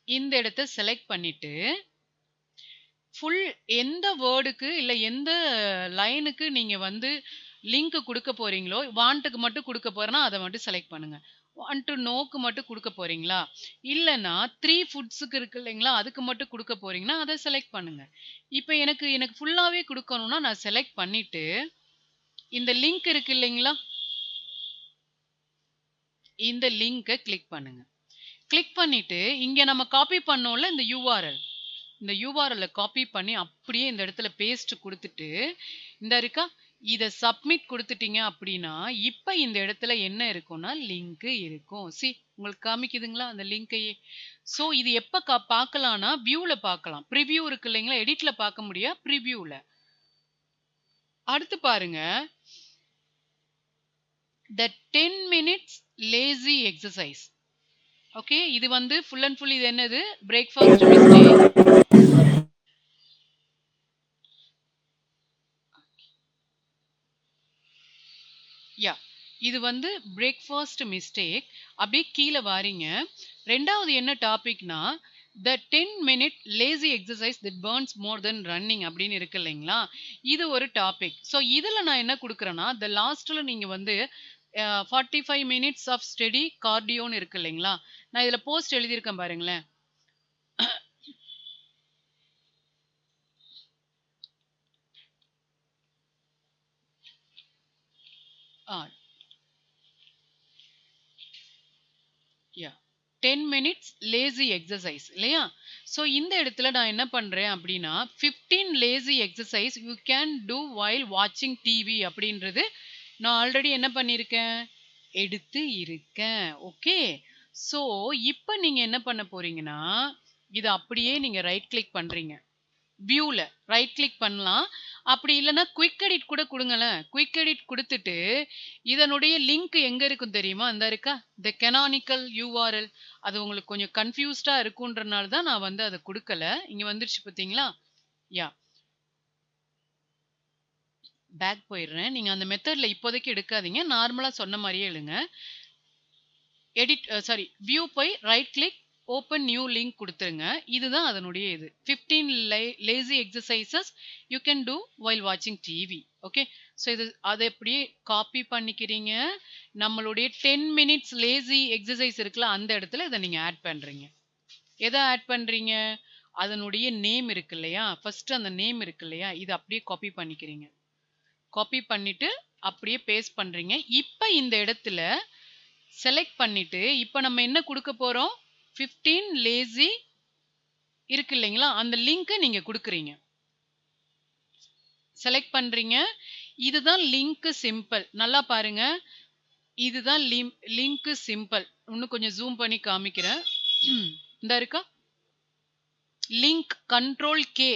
இந்த இடத்தை செலக்ட் பண்ணிட்டு ஃபுல் எந்த வேர்டுக்கு இல்ல எந்த லைனுக்கு நீங்க வந்து லிங்க் கொடுக்க போறீங்களோ, வாண்ட்டுக்கு மட்டும் கொடுக்க போறேன்னா அதை மட்டும் செலக்ட் பண்ணுங்க. வாண்ட் டு நோக்கு மட்டும் கொடுக்க போறீங்களா, இல்லைன்னா 3 ஃபுட்ஸுக்கு இருக்கு இல்லைங்களா அதுக்கு மட்டும் கொடுக்க போறீங்கன்னா அதை செலக்ட் பண்ணுங்க. இப்போ எனக்கு ஃபுல்லாவே கொடுக்கணும்னா நான் செலக்ட் பண்ணிட்டு இந்த லிங்க் இருக்கு இல்லைங்களா, இந்த லிங்கை கிளிக் பண்ணுங்க. கிளிக் பண்ணிட்டு இங்க நம்ம காப்பி பண்ணோம்ல இந்த URL, இந்த URL காப்பி பண்ணி அப்படியே இந்த இடத்துல பேஸ்ட் கொடுத்துட்டு இந்த இருக்கா இதை சப்மிட் கொடுத்துட்டீங்க அப்படின்னா இப்ப இந்த இடத்துல என்ன இருக்கும்னா லிங்க் இருக்கும். சி, உங்களுக்கு காமிக்குதுங்களா அந்த லிங்கையே. ஸோ இது எப்ப பார்க்கலாம்னா வியூல பார்க்கலாம். ப்ரிவியூ இருக்கு இல்லைங்களா, எடிட்ல பார்க்க முடியாது, ப்ரிவியூல. அடுத்து பாருங்க, the 10 minutes lazy exercise. Okay, இது வந்து ஃபுல் அண்ட் ஃபுல் இது என்னது, பிரேக்ஃபாஸ்ட் மிஸ்டேக். யா, இது வந்து பிரேக்ஃபாஸ்ட் மிஸ்டேக். அப்படியே கீழே வாரீங்க. ரெண்டாவது என்ன டாபிக்னா த 10 minute lazy exercise that Burns more then running அப்படின்னு இருக்கு இல்லைங்களா, இது ஒரு டாபிக். ஸோ இதில் நான் என்ன கொடுக்குறேன்னா த லாஸ்ட்ல நீங்கள் வந்து 45 minutes ஆஃப் ஸ்டடி கார்டியோன்னு இருக்கு இல்லைங்களா, நான் இதில் போஸ்ட் எழுதியிருக்கேன் பாருங்களேன். யா, 10 minutes லேசி எக்ஸசைஸ் இல்லையா. ஸோ இந்த இடத்துல நான் என்ன பண்றேன் அப்படின்னா 15 lazy exercise you can two while வாட்சிங் டிவி அப்படின்றது நான் ஆல்ரெடி என்ன பண்ணியிருக்கேன், எடுத்து இருக்கேன். ஓகே, ஸோ இப்போ நீங்க என்ன பண்ண போறீங்கன்னா இதை அப்படியே நீங்க ரைட் கிளிக் பண்றீங்க, வியூல ரைட் கிளிக் பண்ணலாம். அப்படி இல்லைன்னா குயிக் எடிட் கூட கொடுங்களேன். குயிக் எடிட் கொடுத்துட்டு இதனுடைய லிங்க் எங்க இருக்கும் தெரியுமா, இந்த இருக்கா த கெனானிக்கல் URL. அது உங்களுக்கு கொஞ்சம் கன்ஃபியூஸ்டா இருக்குன்றனால தான் நான் வந்து அதை கொடுக்கல. இங்க வந்துருச்சு பார்த்தீங்களா. யா, பேக் போயிடுறேன். நீங்க அந்த மெத்தட்ல இப்போதைக்கு எடுக்காதீங்க, நார்மலா சொன்ன மாதிரியே எழுங்க. எடிட் சாரி வியூ போய் right click open new link கொடுத்துருங்க. இதுதான் அதனுடைய இது 15 lazy exercises you can two while வாட்சிங் டிவி. ஓகே, ஸோ இது அதை எப்படியே காப்பி பண்ணிக்கிறீங்க. நம்மளுடைய 10 minutes லேசி எக்ஸசைஸ் இருக்குல்ல அந்த இடத்துல இதை நீங்க ஆட் பண்றீங்க. எதை ஆட் பண்றீங்க, அதனுடைய நேம் இருக்கு இல்லையா, ஃபர்ஸ்ட் அந்த நேம் இருக்கு இல்லையா, இது அப்படியே காப்பி பண்ணிக்கிறீங்க. காப்பி பண்ணிட்டு அப்படியே பேஸ்ட் பண்றீங்க. இப்போ இந்த இடத்துல செலக்ட் பண்ணிட்டு இப்போ நம்ம என்ன கொடுக்க போறோம், 15 லேசி இருக்கு இல்லைங்களா அந்த லிங்க் நீங்க கொடுக்குறீங்க, செலக்ட் பண்றீங்க. இதுதான் லிங்க். சிம்பிள், நல்லா பாருங்க. இதுதான் லிங்க் சிம்பிள். இன்னும் கொஞ்சம் ஜூம் பண்ணி காமிக்கிறேன். இந்த இருக்கா லிங்க் கண்ட்ரோல் கே,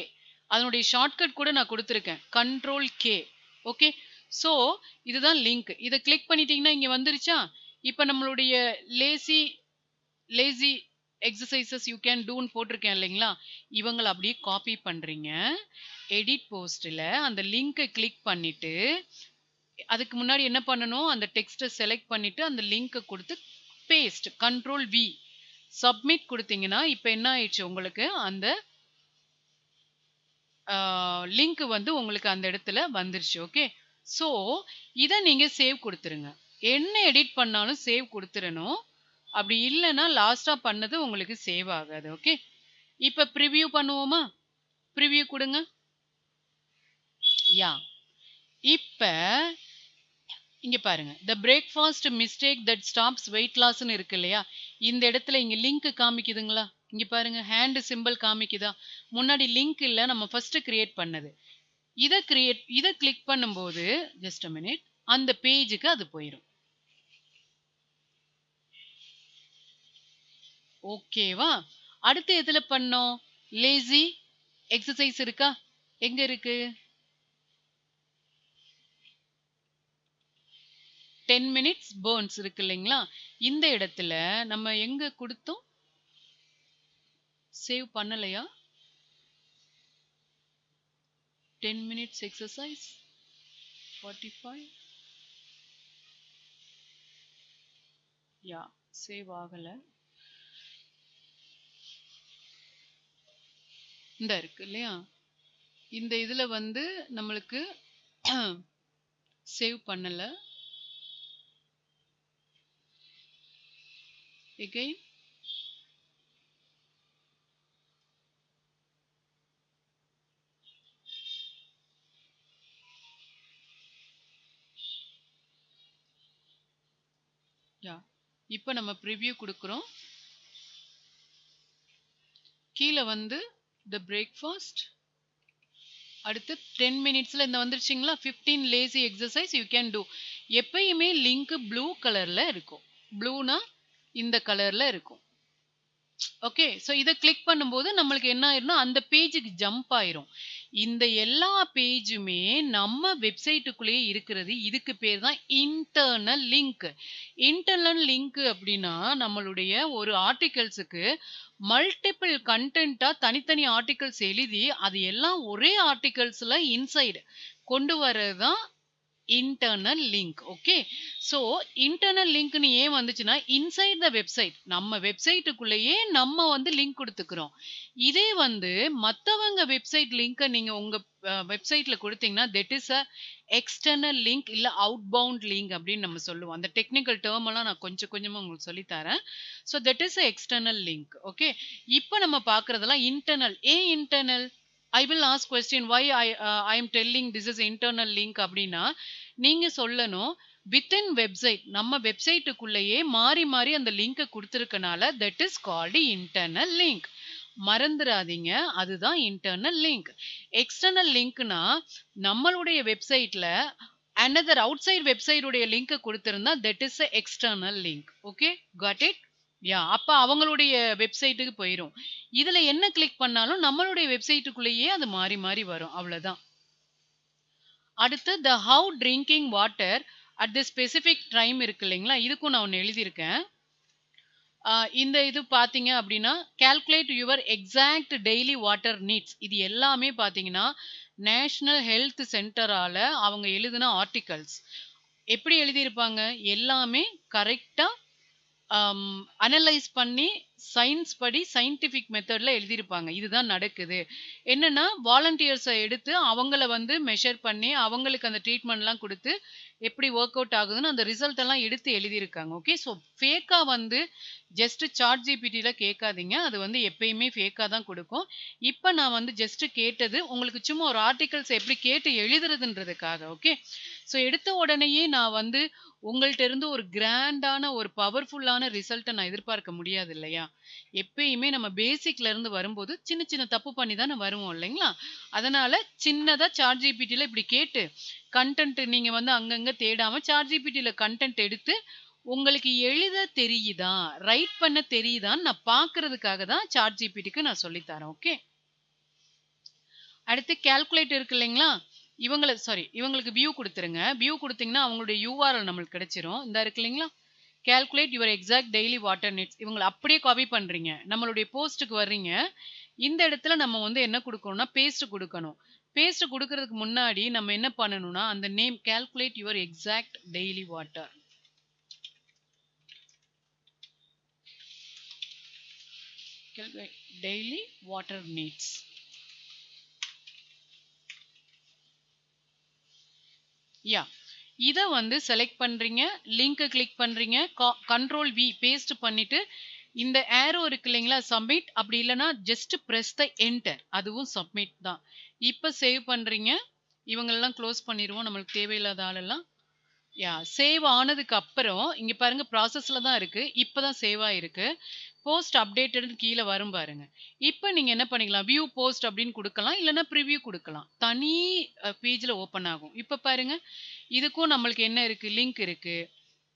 அதனுடைய ஷார்ட்கட் கூட நான் கொடுத்துருக்கேன், கண்ட்ரோல் கே. ஓகே, ஸோ இதுதான் லிங்க். இதை கிளிக் பண்ணிட்டீங்கன்னா இங்க வந்துருச்சா. இப்போ நம்மளுடைய lazy lazy exercises you can டூன்னு போட்டிருக்கேன் இல்லைங்களா, இவங்களை அப்படியே காப்பி பண்றீங்க. எடிட் போஸ்ட்ல அந்த லிங்கை கிளிக் பண்ணிட்டு அதுக்கு முன்னாடி என்ன பண்ணணும், அந்த டெக்ஸ்ட்டை செலக்ட் பண்ணிட்டு அந்த லிங்கை கொடுத்து பேஸ்ட், கண்ட்ரோல் வி, சப்மிட் கொடுத்தீங்கன்னா இப்போ என்ன ஆயிடுச்சு, உங்களுக்கு அந்த லிங்க் வந்து உங்களுக்கு அந்த இடத்துல வந்துருச்சு. ஓகே, ஸோ இதை நீங்க சேவ் கொடுத்துருங்க. என்ன எடிட் பண்ணாலும் சேவ் கொடுத்துடணும். அப்படி இல்லைன்னா லாஸ்டா பண்ணது உங்களுக்கு சேவ் ஆகாது. ஓகே, இப்போ ப்ரிவியூ பண்ணுவோமா, ப்ரிவியூ கொடுங்க. யா, இப்போ இங்க பாருங்க, the breakfast mistake that stops weight லாஸ்ன்னு இருக்கு இல்லையா, இந்த இடத்துல இங்க லிங்க் காமிக்குதுங்களா, இங்க பாருங்க ஹேண்ட் சிம்பிள் காமிக்குதா. முன்னாடி லிங்க் இல்ல, நம்ம ஃபர்ஸ்ட் கிரியேட் பண்ணது. இதை கிளிக் பண்ணும்போது ஜஸ்ட் a minute, அந்த பேஜுக்கு அது போயிடும். ஓகேவா. அடுத்து எதுல பண்ணோம், லேசி எக்ஸசைஸ் இருக்கா, எங்க இருக்கு, 10 minutes burns இருக்கு இல்லைங்களா, இந்த இடத்துல நம்ம எங்க கொடுத்தோம், சேவ் பண்ணலையா, 10 minutes exercise 45, யா சேவ் ஆகல. இந்த இருக்கு இல்லையா, இந்த இதுல வந்து நம்மளுக்கு சேவ் பண்ணல. again யா, இப்போ நம்ம ப்ரிவ்யூ கொடுக்குறோம். கீழே வந்து த பிரேக்ஃபாஸ்ட், அடுத்து 10 மினிட்ஸ்ல இந்த வந்துருச்சுங்களா, 15 lazy exercise you can two. எப்பயுமே லிங்க் ப்ளூ கலர்ல இருக்கும், ப்ளூனா இந்த கலர்ல இருக்கும். ஓகே, ஸோ இதை கிளிக் பண்ணும்போது நம்மளுக்கு என்ன ஆயிரும்னா அந்த பேஜுக்கு ஜம்ப் ஆயிரும். இந்த எல்லா பேஜுமே நம்ம வெப்சைட்டுக்குள்ளேயே இருக்கிறது, இதுக்கு பேர் தான் இன்டர்னல் லிங்க். இன்டர்னல் லிங்க் அப்படின்னா நம்மளுடைய ஒரு ஆர்டிகல்ஸுக்கு மல்டிபிள் கண்டென்ட்டா தனித்தனி ஆர்டிகல்ஸ் எழுதி அது எல்லாம் ஒரே ஆர்டிகல்ஸ்ல இன்சைடு கொண்டு வர்றது தான் internal link. Okay, so internal லிங்க்னு ஏன் வந்துச்சுன்னா, இன்சைட் த வெப்சைட், நம்ம வெப்சைட்டுக்குள்ளேயே நம்ம வந்து லிங்க் கொடுத்துக்கிறோம். இதே வந்து மற்றவங்க வெப்சைட் லிங்கை நீங்க உங்க வெப்சைட்ல கொடுத்தீங்கன்னா that is a external link, இல்ல அவுட் பவுண்ட் லிங்க் அப்படின்னு நம்ம சொல்லுவோம். அந்த டெக்னிக்கல் டேர்ம் எல்லாம் நான் கொஞ்சம் கொஞ்சமா உங்களுக்கு சொல்லித்தரேன். So that is a external link. Okay, இப்போ நம்ம பார்க்கறதெல்லாம் இன்டர்னல். ஏன் internal, I will ask question why I am telling this is internal link அப்படின்னா நீங்க சொல்லணும், வித்தின் வெப்சைட், நம்ம வெப்சைட்டுக்குள்ளேயே மாறி மாறி அந்த லிங்கை கொடுத்துருக்கனால that is called internal link. மறந்துடாதீங்க, அதுதான் இன்டர்னல் லிங்க். எக்ஸ்டர்னல் லிங்க்னா நம்மளுடைய வெப்சைட்ல அனதர் அவுட் சைட் வெப்சைட் உடைய லிங்க் கொடுத்திருந்தா that is external link. Okay, got it. Yeah, அப்ப அவங்களுடைய வெப்சைட்டுக்கு போயிடும். இதுல என்ன கிளிக் பண்ணாலும் நம்மளுடைய வெப்சைட்டுக்குள்ளேயே அது மாறி மாறி வரும், அவ்வளவுதான். அடுத்து the how drinking water at the specific time இருக்கு இல்லைங்களா, இதுக்கும் நான் ஒன்று எழுதியிருக்கேன். இந்த இது பார்த்தீங்க அப்படின்னா calculate your exact daily water needs, இது எல்லாமே பார்த்தீங்கன்னா நேஷனல் ஹெல்த் சென்டரால அவங்க எழுதின ஆர்டிகல்ஸ். எப்படி எழுதியிருப்பாங்க, எல்லாமே கரெக்டாக அனலைஸ் பண்ணி சயின்ஸ் படி சயின்டிஃபிக் மெத்தட்ல எழுதியிருப்பாங்க. இதுதான் நடக்குது. என்னன்னா வாலண்டியர்ஸை எடுத்து அவங்கள வந்து மெஷர் பண்ணி அவங்களுக்கு அந்த ட்ரீட்மெண்ட்லாம் கொடுத்து எப்படி ஒர்க் அவுட் ஆகுதுன்னு அந்த ரிசல்ட் எல்லாம் எடுத்து எழுதியிருக்காங்க. ஓகே, ஸோ ஃபேக்காக வந்து ஜஸ்ட் சாட் ஜிபிடியில் கேட்காதீங்க, அது வந்து எப்பயுமே ஃபேக்காக தான் கொடுக்கும். இப்போ நான் வந்து ஜஸ்ட் கேட்டது உங்களுக்கு சும்மா ஒரு ஆர்டிகல்ஸ் எப்படி கேட்டு எழுதுறதுன்றதுக்காக. ஓகே, ஸோ எடுத்த உடனேயே நான் வந்து உங்கள்ட்ட இருந்து ஒரு கிராண்டான ஒரு பவர்ஃபுல்லான ரிசல்ட்டை நான் எதிர்பார்க்க முடியாது இல்லையா. எப்பயுமே நம்ம பேசிக்ல இருந்து வரும்போது சின்ன சின்ன தப்பு பண்ணி தானே வருவோம் இல்லைங்களா? அதனால சின்னதா ChatGPTல இப்படி கேட்டு கன்டென்ட் நீங்க வந்து அங்கங்க தேடாம ChatGPTல கன்டென்ட் எடுத்து உங்களுக்கு எழுத தெரியுதா, ரைட் பண்ண தெரியுதான்னு நான் பார்க்கறதுக்காக தான் ChatGPTக்கு நான் சொல்லி தரேன். ஓகே. அடுத்து கால்குலேட் இருக்கு இல்லைங்களா? இவங்களுக்கு வியூ குடுத்துருங்க. வியூ குடுத்தீங்கன்னா அவங்களுடைய URL நம்மளுக்கு கிடைச்சிரும். இந்தா இருக்கு இல்லைங்களா? Calculate your exact daily water needs. இவங்கள அப்படியே காப்பி பண்றீங்க. நம்மளுடைய போஸ்ட்டுக்கு வர்றீங்க. இந்த இடத்துல நம்ம வந்து என்ன குடுக்கணும்னா, பேஸ்ட் குடுக்கணும். பேஸ்ட் குடுக்கறதுக்கு முன்னாடி நம்ம என்ன பண்ணணும்னா, அந்த name calculate your exact daily water. Daily water needs. Yeah இத வந்து செலக்ட் பண்றீங்க. லிங்க் கிளிக் பண்றீங்க. கண்ட்ரோல் வி பேஸ்ட் பண்ணிட்டு இந்த ஏரோ இருக்கு இல்லைங்களா? சப்மிட் அப்படி இல்லைன்னா ஜஸ்ட் பிரஸ் த என்டர். அதுவும் சப்மிட் தான். இப்ப சேவ் பண்றீங்க. இவங்களெல்லாம் க்ளோஸ் பண்ணிடுவோம். நம்மளுக்கு தேவையில்லாத ஆளெல்லாம். சேவ் ஆனதுக்கு அப்புறம் இங்க பாருங்க ப்ராசஸ்ல தான் இருக்கு. இப்பதான் சேவ் ஆயிருக்கு. போஸ்ட் அப்டேட்டட்னு கீழ வரும் பாருங்க. இப்ப நீங்க என்ன பண்ணிக்கலாம், வியூ போஸ்ட் அப்படின்னு குடுக்கலாம். இல்லன்னா பிரிவ்யூ குடுக்கலாம். தனி பேஜ்ல ஓப்பன் ஆகும். இப்ப பாருங்க, இதுக்கும் நம்மளுக்கு என்ன இருக்கு, லிங்க் இருக்கு.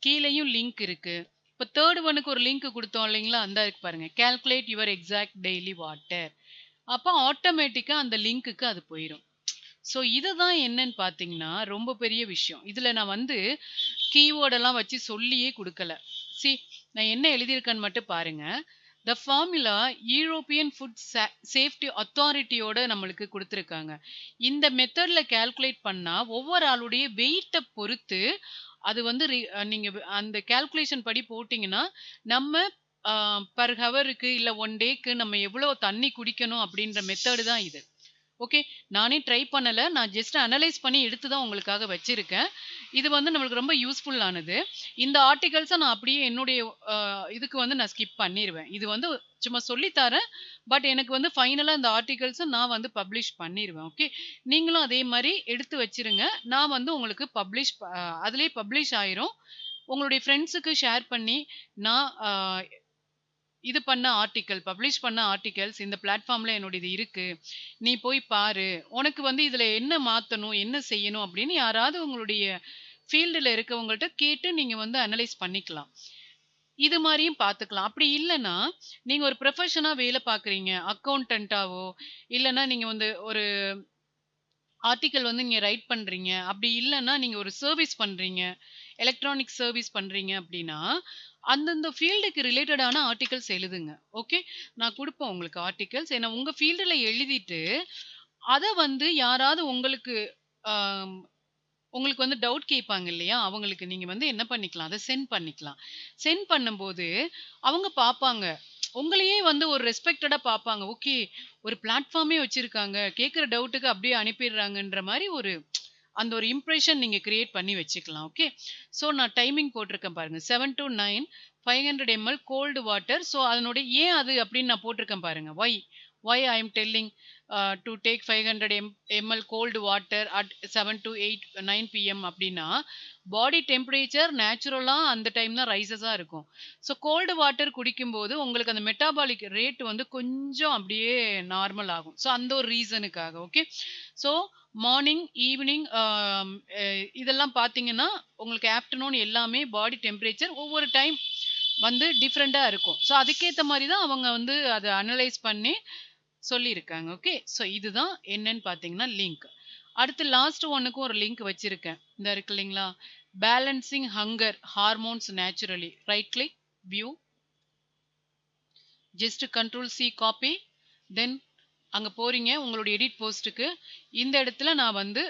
கீழயும் லிங்க் இருக்கு. இப்ப 3rd ஒன்னுக்கு ஒரு லிங்க் குடுத்தோம் இல்லைங்களா? அந்தா இருக்கு பாருங்க. Calculate your exact daily water. அப்ப ஆட்டோமேட்டிக்கா அந்த லிங்க்குக்கு அது போயிரும். ஸோ இதுதான் என்னன்னு பார்த்தீங்கன்னா, ரொம்ப பெரிய விஷயம். இதுல நான் வந்து கீவேர்ட் எல்லாம் வச்சு சொல்லியே குடுக்கல. சி நான் என்ன எழுதியிருக்கேன்னு மட்டும் பாருங்க. The formula European food safety அத்தாரிட்டியோட நம்மளுக்கு குடுத்துருக்காங்க. இந்த மெத்தட்ல கால்குலேட் பண்ணா ஒவ்வொரு ஆளுடைய வெயிட்ட பொறுத்து அது வந்து நீங்க அந்த கால்குலேஷன் படி போட்டீங்கன்னா, நம்ம பெர் ஹவருக்கு இல்ல 1 டேக்கு நம்ம எவ்வளோ தண்ணி குடிக்கணும் அப்படின்ற மெத்தட் தான் இது. ஓகே. நானே ட்ரை பண்ணல. நான் ஜஸ்ட் அனலைஸ் பண்ணி எடுத்து தான் உங்களுக்காக வச்சிருக்கேன். இது வந்து நம்மளுக்கு ரொம்ப யூஸ்ஃபுல் ஆனது. இந்த ஆர்டிகிள்ஸ நான் அப்படியே என்னுடைய அ இதுக்கு வந்து நான் ஸ்கிப் பண்ணிருவேன். இது வந்து சும்மா சொல்லி தரேன். பட் எனக்கு வந்து ஃபைனலா இந்த ஆர்டிகிள்ஸ நான் வந்து பப்ளிஷ் பண்ணிருவேன். ஓகே. நீங்களும் அதே மாரி எடுத்து வச்சிருங்க. நான் வந்து உங்களுக்கு அதிலேயே பப்ளிஷ் ஆயிரும். உங்களுடைய ஃப்ரெண்ட்ஸுக்கு ஷேர் பண்ணி நான் இது பண்ண பப்ளிஷ் பண்ண ஆர்டிகல்ஸ் இந்த பிளாட்ஃபார்ம்ல என்னோட இது இருக்கு. நீ போய் பாரு. உனக்கு வந்து இதுல என்ன மாத்தணும், என்ன செய்யணும் அப்படின்னு யாராவது உங்களுடைய ஃபீல்டுல இருக்கவங்கள்ட்ட கேட்டு நீங்க வந்து அனலைஸ் பண்ணிக்கலாம். இது மாரியும் பார்த்துக்கலாம். அப்படி இல்லன்னா, நீங்க ஒரு ப்ரொஃபஷனா வேலை பார்க்குறீங்க. அக்கவுண்டன்ட்டாவோ, இல்லன்னா நீங்க வந்து ஒரு ஆர்டிக்கிள் வந்து நீங்க ரைட் பண்றீங்க. அப்படி இல்லன்னா, நீங்க ஒரு சர்விஸ் பண்றீங்க. எலக்ட்ரானிக் சர்விஸ் பண்றீங்க அப்படின்னா, அந்தந்த ஃபீல்டுக்கு ரிலேட்டடான ஆர்டிகிள்ஸ் எழுதுங்க. ஓகே. நான் குடுப்பேன் உங்களுக்கு ஆர்டிகிள்ஸ். ஏன்னா உங்க ஃபீல்டுல எழுதிட்டு, அத வந்து யாராவது உங்களுக்கு அ உங்களுக்கு வந்து டவுட் கேட்பாங்க இல்லையா? அவங்களுக்கு நீங்க வந்து என்ன பண்ணிக்கலாம், அத சென்ட் பண்ணிக்கலாம். சென்ட் பண்ணும்போது அவங்க பார்ப்பாங்க. உங்களையே வந்து ஒரு ரெஸ்பெக்டடா பார்ப்பாங்க. ஓகே, ஒரு பிளாட்ஃபார்மே வச்சிருக்காங்க. கேட்கிற டவுட்டுக்கு அப்படியே அனுப்பிடுறாங்கன்ற மாரி அந்த ஒரு இம்ப்ரஷன் நீங்க கிரியேட் பண்ணி வச்சுக்கலாம். ஓகே. ஸோ நான் டைமிங் போட்டிருக்கேன் பாருங்க. 7 to 9 500 ml cold water. So அதனுடைய ஏன் அது அப்படின்னு நான் போட்டிருக்கேன் பாருங்க. Why I am telling to take 500 ml cold water at 7 to 8 9 PM அப்படின்னா பாடி டெம்பரேச்சர் நேச்சுரலா அந்த டைம் தான் ரைசஸா இருக்கும். ஸோ கோல்டு வாட்டர் குடிக்கும்போது உங்களுக்கு அந்த மெட்டாபாலிக் ரேட் வந்து கொஞ்சம் அப்படியே நார்மல் ஆகும். ஸோ அந்த ஒரு ரீசனுக்காக. ஓகே. ஸோ மார்னிங், ஈவினிங் இதெல்லாம் பார்த்தீங்கன்னா உங்களுக்கு ஆஃப்டர்நூன் எல்லாமே பாடி டெம்பரேச்சர் ஒவ்வொரு டைம் வந்து டிஃப்ரெண்டா இருக்கும். ஸோ அதுக்கேத்த மாரி தான் அவங்க வந்து அத அனலைஸ் பண்ணி சொல்லியிருக்காங்க. ஓகே. ஸோ இதுதான் என்னன்னு பார்த்தீங்கன்னா லிங்க். அடுத்து லாஸ்ட் ஒன்னுக்கும் ஒரு லிங்க் வச்சிருக்கேன். இந்த இருக்கு இல்லைங்களா? Balancing hunger hormones naturally. Right click, view, just control C copy. Then அங்க போறீங்க உங்களுடைய எடிட் போஸ்ட்டுக்கு. இந்த இடத்துல நான் வந்து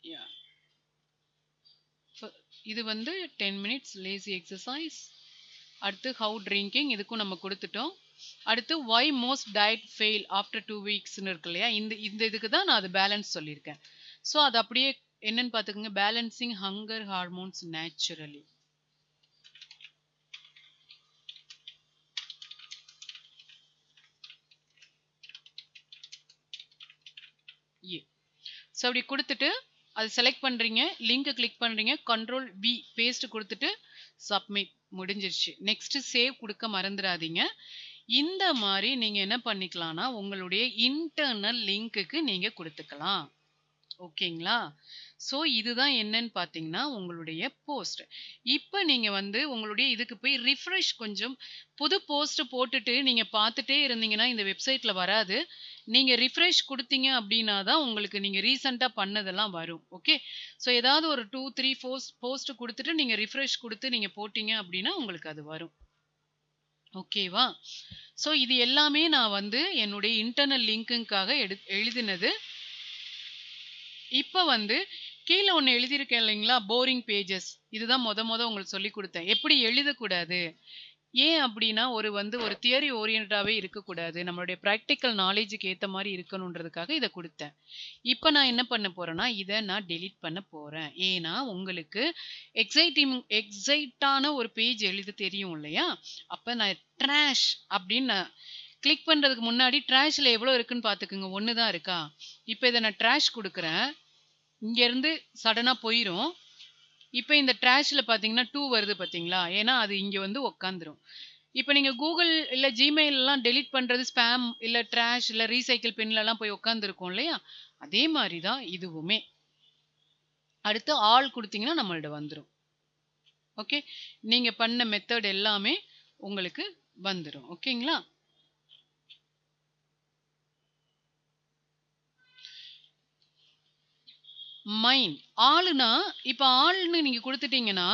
yeah. இது வந்து 10 மினிட்ஸ் லேசி எக்ஸசைஸ். அடுத்து ஹவு ட்ரிங்கிங் இதுக்கும் நம்ம கொடுத்துட்டோம். அடுத்து why most diet fail after 2 வீக்ஸ்னு இருக்கு இல்லையா? இந்த இதுக்கு தான் நான் அது பேலன்ஸ் சொல்லியிருக்கேன். ஸோ அது அப்படியே என்னன்னு பார்த்துக்கோங்க. Balancing hunger hormones naturally. So அப்படி கொடுத்துட்டு அது செலக்ட் பண்ணுறீங்க. லிங்க் கிளிக் பண்ணுறீங்க. கண்ட்ரோல் வி பேஸ்ட் கொடுத்துட்டு சப்மிட். முடிஞ்சிருச்சு. நெக்ஸ்ட் சேவ் குடுக்க மறந்துறாதீங்க. இந்த மாரி நீங்க என்ன பண்ணிக்கலாம்னா, உங்களுடைய இன்டர்னல் லிங்க்குக்கு நீங்க குடுத்துக்கலாம். ஓகேங்களா? ஸோ இதுதான் என்னன்னு பார்த்தீங்கன்னா, உங்களுடைய போஸ்ட். இப்ப நீங்க வந்து உங்களுடைய இதுக்கு போய் ரிஃப்ரெஷ் கொஞ்சம் புது போஸ்ட் போட்டுட்டு நீங்க பார்த்துட்டே இருந்தீங்கன்னா, இந்த வெப்சைட்ல வராது. நீங்க ரிஃப்ரெஷ் குடுத்தீங்க அப்டின்னா தான் உங்களுக்கு நீங்க ரீசென்ட்டா பண்ணதெல்லாம் வரும். ஓகே. ஸோ ஏதாவது ஒரு 2, 3 போஸ்ட் குடுத்துட்டு நீங்க ரிஃப்ரெஷ் குடுத்து நீங்க போட்டீங்க அப்டின்னா, உங்களுக்கு அது வரும். ஓகேவா? ஸோ இது எல்லாமே நான் வந்து என்னுடைய இன்டர்னல் லிங்க்குக்காக எழுதினது. இப்ப வந்து கீழ ஒண்ணு எழுதியிருக்கேன் இல்லைங்களா? Boring pages. இதுதான் மொத உங்களுக்கு சொல்லிக் குடுத்தேன். எப்படி எழுதக்கூடாது? ஏன் அப்படின்னா, ஒரு தியரி ஓரியன்டாவே இருக்கக்கூடாது. நம்மளுடைய பிராக்டிகல் நாலேட்ஜ்க்கு ஏத்த மாரி இருக்கணுன்றதுக்காக இத குடுத்தேன். இப்ப நான் என்ன பண்ண போறேன்னா, இத நான் டெலீட் பண்ண போறேன். ஏன்னா, உங்களுக்கு எக்ஸைட்டான ஒரு பேஜ் எழுத தெரியும் இல்லையா? அப்ப நான் ட்ராஷ் அப்படின்னு நான் கிளிக் பண்றதுக்கு முன்னாடி ட்ராஷ்ல எவ்வளோ இருக்குன்னு பார்த்துக்கங்க. 1 தான் இருக்கா? இப்ப இத நான் ட்ராஷ் குடுக்குறேன். இங்க இருந்து சடனா போயிரும். இப்ப இந்த ட்ராஷ்ல பார்த்தீங்கன்னா 2 வருது பார்த்தீங்களா? ஏன்னா அது இங்க வந்து உட்காந்துரும். இப்ப நீங்க Google இல்ல Gmailலாம் டெலீட் பண்றது ஸ்பாம் இல்ல ட்ராஷ் இல்ல ரீசைக்கிள் பின்லலாம் போய் உட்காந்துருக்கும் இல்லையா? அதே மாரி தான் இதுவுமே. அடுத்து ஆல் குடுத்தீங்கன்னா நம்மள்ட்ட வந்துரும். ஓகே. நீங்க பண்ண மெத்தட் எல்லாமே உங்களுக்கு வந்துரும். ஓகேங்களா? மைன். ஆளுனா, இப்ப ஆள்ன்னு நீங்க குடுத்துட்டீங்கன்னா,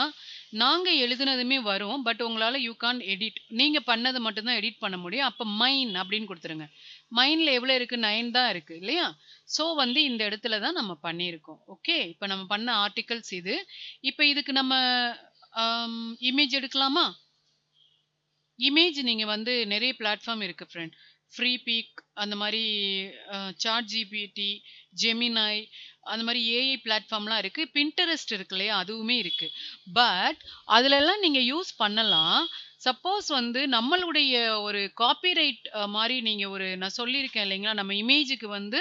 நாங்க எழுதுனதுமே வரும். பட் உங்களால யூ கான்ட் எடிட். நீங்க பண்ணத மட்டும் தான் எடிட் பண்ண முடியும். அப்ப மைன் அப்படின்னு குடுத்துருங்க. மைன்ல எவ்வளோ இருக்கு? 9 தான் இருக்கு இல்லையா? ஸோ வந்து இந்த இடத்துல தான் நம்ம பண்ணியிருக்கோம். ஓகே. இப்ப நம்ம பண்ண ஆர்டிகிள்ஸ் இது. இப்ப இதுக்கு நம்ம இமேஜ் எடுக்கலாமா? இமேஜ் நீங்க வந்து நெறைய பிளாட்ஃபார்ம் இருக்கு ஃப்ரெண்ட். ஃப்ரீ பீக் அந்த மாரி சாட் ஜிபிடி, ஜெமினாய் அந்த மாரி ஏஐ பிளாட்ஃபார்ம்லாம் இருக்கு. பின்டெரெஸ்ட் இருக்கு இல்லையா? அதுவுமே இருக்கு. பட் அதுலலாம் நீங்க யூஸ் பண்ணலாம். சப்போஸ் வந்து நம்மளுடைய ஒரு காப்பிரைட் மாரி நீங்க நான் சொல்லியிருக்கேன் இல்லைங்களா? நம்ம இமேஜுக்கு வந்து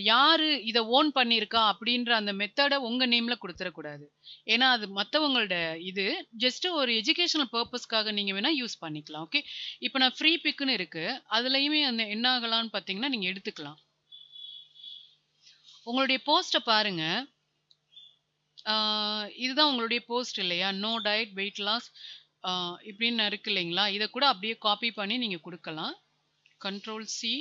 யாரு இத ஓன் பண்ணியிருக்கா அப்படின்ற அந்த மெத்தட உங்க நேம்ல குடுத்துறக்கூடாது. ஏன்னா, அது மத்தவங்களோட இது. ஜஸ்ட் ஒரு எஜுகேஷனல் பர்ப்பஸ்க்காக நீங்க வேணா யூஸ் பண்ணிக்கலாம். ஓகே. இப்ப நான் ஃப்ரீ பிக்ன்னு இருக்கு. அதுலயுமே அந்த என்ன ஆகலாம்ன்னு பார்த்தீங்கன்னா, நீங்க எடுத்துக்கலாம். உங்களுடைய போஸ்ட்ட பாருங்க. ஆ இதுதான் உங்களுடைய போஸ்ட் இல்லையா? நோ டயட், வெயிட் லாஸ் ஆ இப்படின்னு இருக்கு இல்லைங்களா? இத கூட அப்படியே காப்பி பண்ணி நீங்க குடுக்கலாம். கண்ட்ரோல் சி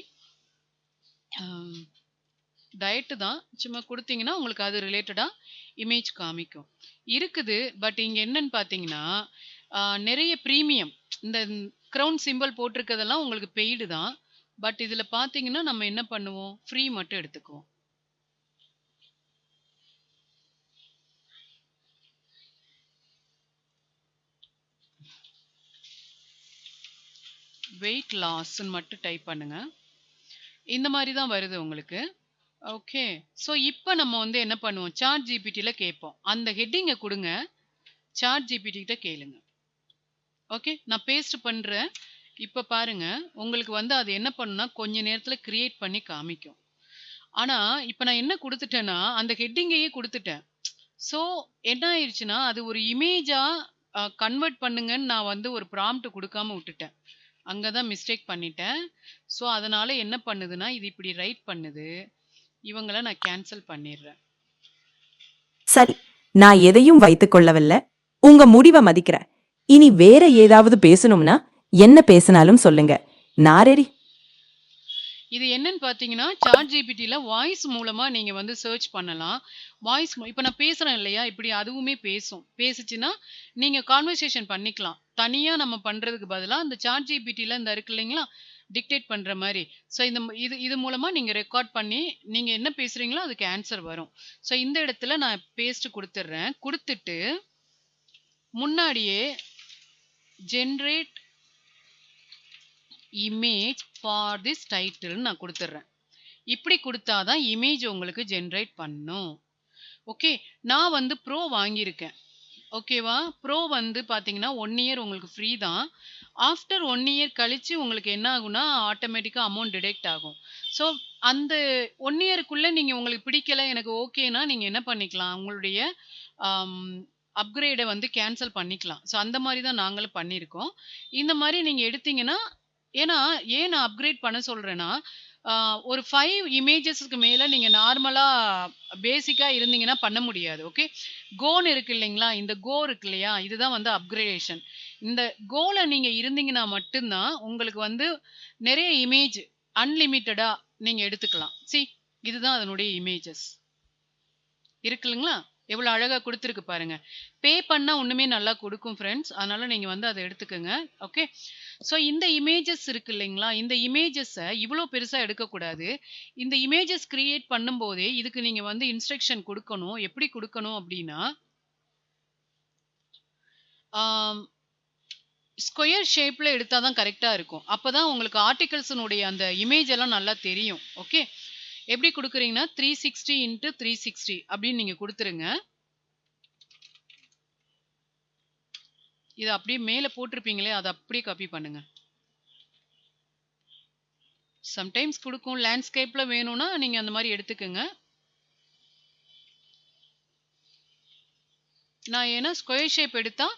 டயட் தான். சும்மா குடுத்தீங்கன்னா, உங்களுக்கு அது ரிலேட்டடா இமேஜ் காமிக்கும். இருக்குது. பட் இங்க என்னன்னு பார்த்தீங்கன்னா, நெறைய பிரீமியம் இந்த கிரவுன் சிம்பல் போட்டிருக்கிறதெல்லாம் உங்களுக்கு பெய்டு தான். பட் இதுல பார்த்தீங்கன்னா, நம்ம என்ன பண்ணுவோம்? ஃப்ரீ மட்டும் எடுத்துக்குவோம். வெயிட் லாஸ்ன்னு மட்டும் டைப் பண்ணுங்க. இந்த மாரி தான் வருது உங்களுக்கு. ஓகே. ஸோ இப்ப நம்ம வந்து என்ன பண்ணுவோம்? சாட் ஜிபிடில கேட்போம். அந்த ஹெட்டிங்க குடுங்க. சாட் ஜிபிடி கிட்ட கேளுங்க. ஓகே. நான் பேஸ்ட் பண்றேன். இப்ப பாருங்க. உங்களுக்கு வந்து அது என்ன பண்ணும்னா, கொஞ்ச நேரத்துல கிரியேட் பண்ணி காமிக்கும். ஆனா, இப்ப நான் என்ன குடுத்துட்டேன்னா, அந்த ஹெட்டிங்கையே குடுத்துட்டேன். ஸோ என்ன ஆயிருச்சுன்னா, அது ஒரு இமேஜா கன்வெர்ட் பண்ணுங்கன்னு நான் வந்து ஒரு ப்ராம்ப்ட் குடுக்காம விட்டுட்டேன். அங்க தான் மிஸ்டேக் பண்ணிட்டேன். ஸோ அதனால என்ன பண்ணுதுன்னா, இது இப்படி ரைட் பண்ணுது. இவங்கள நான் கேன்சல் பண்ணிடுறேன். சரி, நான் எதையும் வைத்துக் கொள்ளவில்லை. உங்க முடிவை மதிக்கிறேன். இனி வேற ஏதாவது பேசணும்னா என்ன பேசினாலும் சொல்லுங்க. நான் ரெடி. இது என்னன்னு பார்த்தீங்கன்னா, சாட் ஜிபிடில வாய்ஸ் மூலமா நீங்க வந்து சர்ச் பண்ணலாம். இப்ப நான் பேசுறேன் இல்லையா? இப்படி அதுவுமே பேசும். பேசுச்சுன்னா, நீங்க கான்வர்சேஷன் பண்ணிக்கலாம். தனியா நம்ம பண்றதுக்கு பதிலா, அந்த சாட் ஜிபிடில இந்த இருக்கு இல்லைங்களா? டிக்டேட் பண்ற மாரி. ஸோ இது மூலமா நீங்க ரெக்கார்ட் பண்ணி, நீங்க என்ன பேசுறீங்களோ அதுக்கு ஆன்சர் வரும். ஸோ இந்த இடத்துல நான் பேஸ்ட் குடுத்துடுறேன். குடுத்துட்டு, முன்னாடியே ஜெனரேட் இமேஜ் ஃபார் திஸ் டைட்டில்ன்னு நான் குடுத்துடுறேன். இப்படி குடுத்தா தான் இமேஜ் உங்களுக்கு ஜெனரேட் பண்ணும். ஓகே. நான் வந்து ப்ரோ வாங்கியிருக்கேன். ஓகேவா? ப்ரோ வந்து பார்த்தீங்கன்னா, 1 இயர் உங்களுக்கு ஃப்ரீ தான். ஆஃப்டர் 1 இயர் கழிச்சு உங்களுக்கு என்ன ஆகும்னா, ஆட்டோமேட்டிக்கா அமௌண்ட் டிடக்ட் ஆகும். ஸோ அந்த 1 இயருக்குள்ள நீங்க உங்களுக்கு பிடிக்கல, எனக்கு ஓகேன்னா, நீங்க என்ன பண்ணிக்கலாம், உங்களுடைய அம் அப்கிரேடை வந்து கேன்சல் பண்ணிக்கலாம். ஸோ அந்த மாதிரி தான் நாங்களும் பண்ணியிருக்கோம். இந்த மாதிரி நீங்கள் எடுத்தீங்கன்னா ஏன்னா ஏன் நான் அப்கிரேட் பண்ண சொல்கிறேன்னா ஒரு 5 இமேஜஸ்க்கு மேலே நீங்கள் நார்மலாக பேசிக்காக இருந்தீங்கன்னா பண்ண முடியாது. ஓகே, கோன் இருக்கு இல்லைங்களா, இந்த கோ இருக்கு இல்லையா, இதுதான் வந்து அப்கிரேடேஷன். இந்த கோல நீங்கள் இருந்தீங்கன்னா மட்டும்தான் உங்களுக்கு வந்து நிறைய இமேஜ் அன்லிமிட்டடாக நீங்கள் எடுத்துக்கலாம். இதுதான் அதனுடைய இமேஜஸ் இருக்கு இல்லைங்களா, எவ்வளோ அழகாக கொடுத்துருக்கு பாருங்க. பே பண்ணால் ஒன்றுமே நல்லா கொடுக்கும் ஃப்ரெண்ட்ஸ், அதனால நீங்கள் வந்து அதை எடுத்துக்கோங்க. ஓகே, ஸோ இந்த இமேஜஸ் இருக்கு இல்லைங்களா, இந்த இமேஜஸை இவ்வளோ பெருசாக எடுக்கக்கூடாது. இந்த இமேஜஸ் கிரியேட் பண்ணும்போதே இதுக்கு நீங்கள் வந்து இன்ஸ்ட்ரக்ஷன் கொடுக்கணும். எப்படி கொடுக்கணும் அப்படின்னா, ஸ்கொயர் ஷேப்பில் எடுத்தால் தான் கரெக்டாக இருக்கும். அப்போ தான் உங்களுக்கு ஆர்டிகல்ஸினுடைய அந்த இமேஜ் எல்லாம் நல்லா தெரியும். ஓகே, எப்படி கொடுக்குறீங்கன்னா 360 × 360 அப்படின்னு நீங்கள் கொடுத்துருங்க. இதை அப்படியே மேலே போட்டிருப்பீங்களே, அதை அப்படியே காப்பி பண்ணுங்க. சம்டைம்ஸ் கொடுக்கும், லேண்ட்ஸ்கேப்பில் வேணும்னா நீங்கள் அந்த மாதிரி எடுத்துக்கோங்க. நான் ஏன்னா ஸ்கொயர் ஷேப் எடுத்தா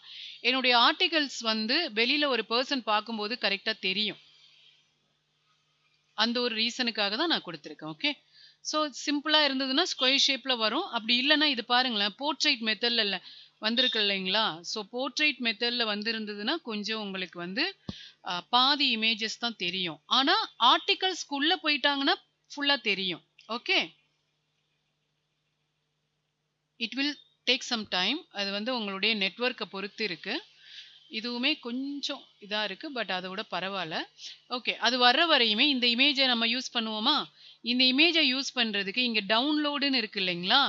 என்னுடைய ஆர்டிகல்ஸ் வந்து வெளியில ஒரு பர்சன் பார்க்கும்போது கரெக்டாக தெரியும். அந்த ஒரு ரீசனுக்காக தான் நான் கொடுத்துருக்கேன். ஓகே, ஸோ சிம்பிளாக இருந்ததுன்னா ஸ்கொயர் ஷேப்பில் வரும். அப்படி இல்லைன்னா இது பாருங்களேன், போர்ட்ரைட் மெத்தடில் வந்திருக்கு இல்லைங்களா. ஸோ போர்ட்ரைட் மெத்தடில் வந்திருந்ததுன்னா கொஞ்சம் உங்களுக்கு வந்து பாதி இமேஜஸ் தான் தெரியும். ஆனால் ஆர்டிகல்ஸ்க்குள்ளே போயிட்டாங்கன்னா ஃபுல்லாக தெரியும். Okay, it will take some time. அது வந்து உங்களுடைய நெட்வொர்க்கை பொறுத்து இருக்குது. இதுவுமே கொஞ்சம் இதாக இருக்குது, பட் அதை விட பரவாயில்ல. ஓகே, அது வர்ற வரையுமே இந்த இமேஜை நம்ம யூஸ் பண்ணுவோமா. இந்த இமேஜை யூஸ் பண்ணுறதுக்கு இங்கே டவுன்லோடுன்னு இருக்குது இல்லைங்களா,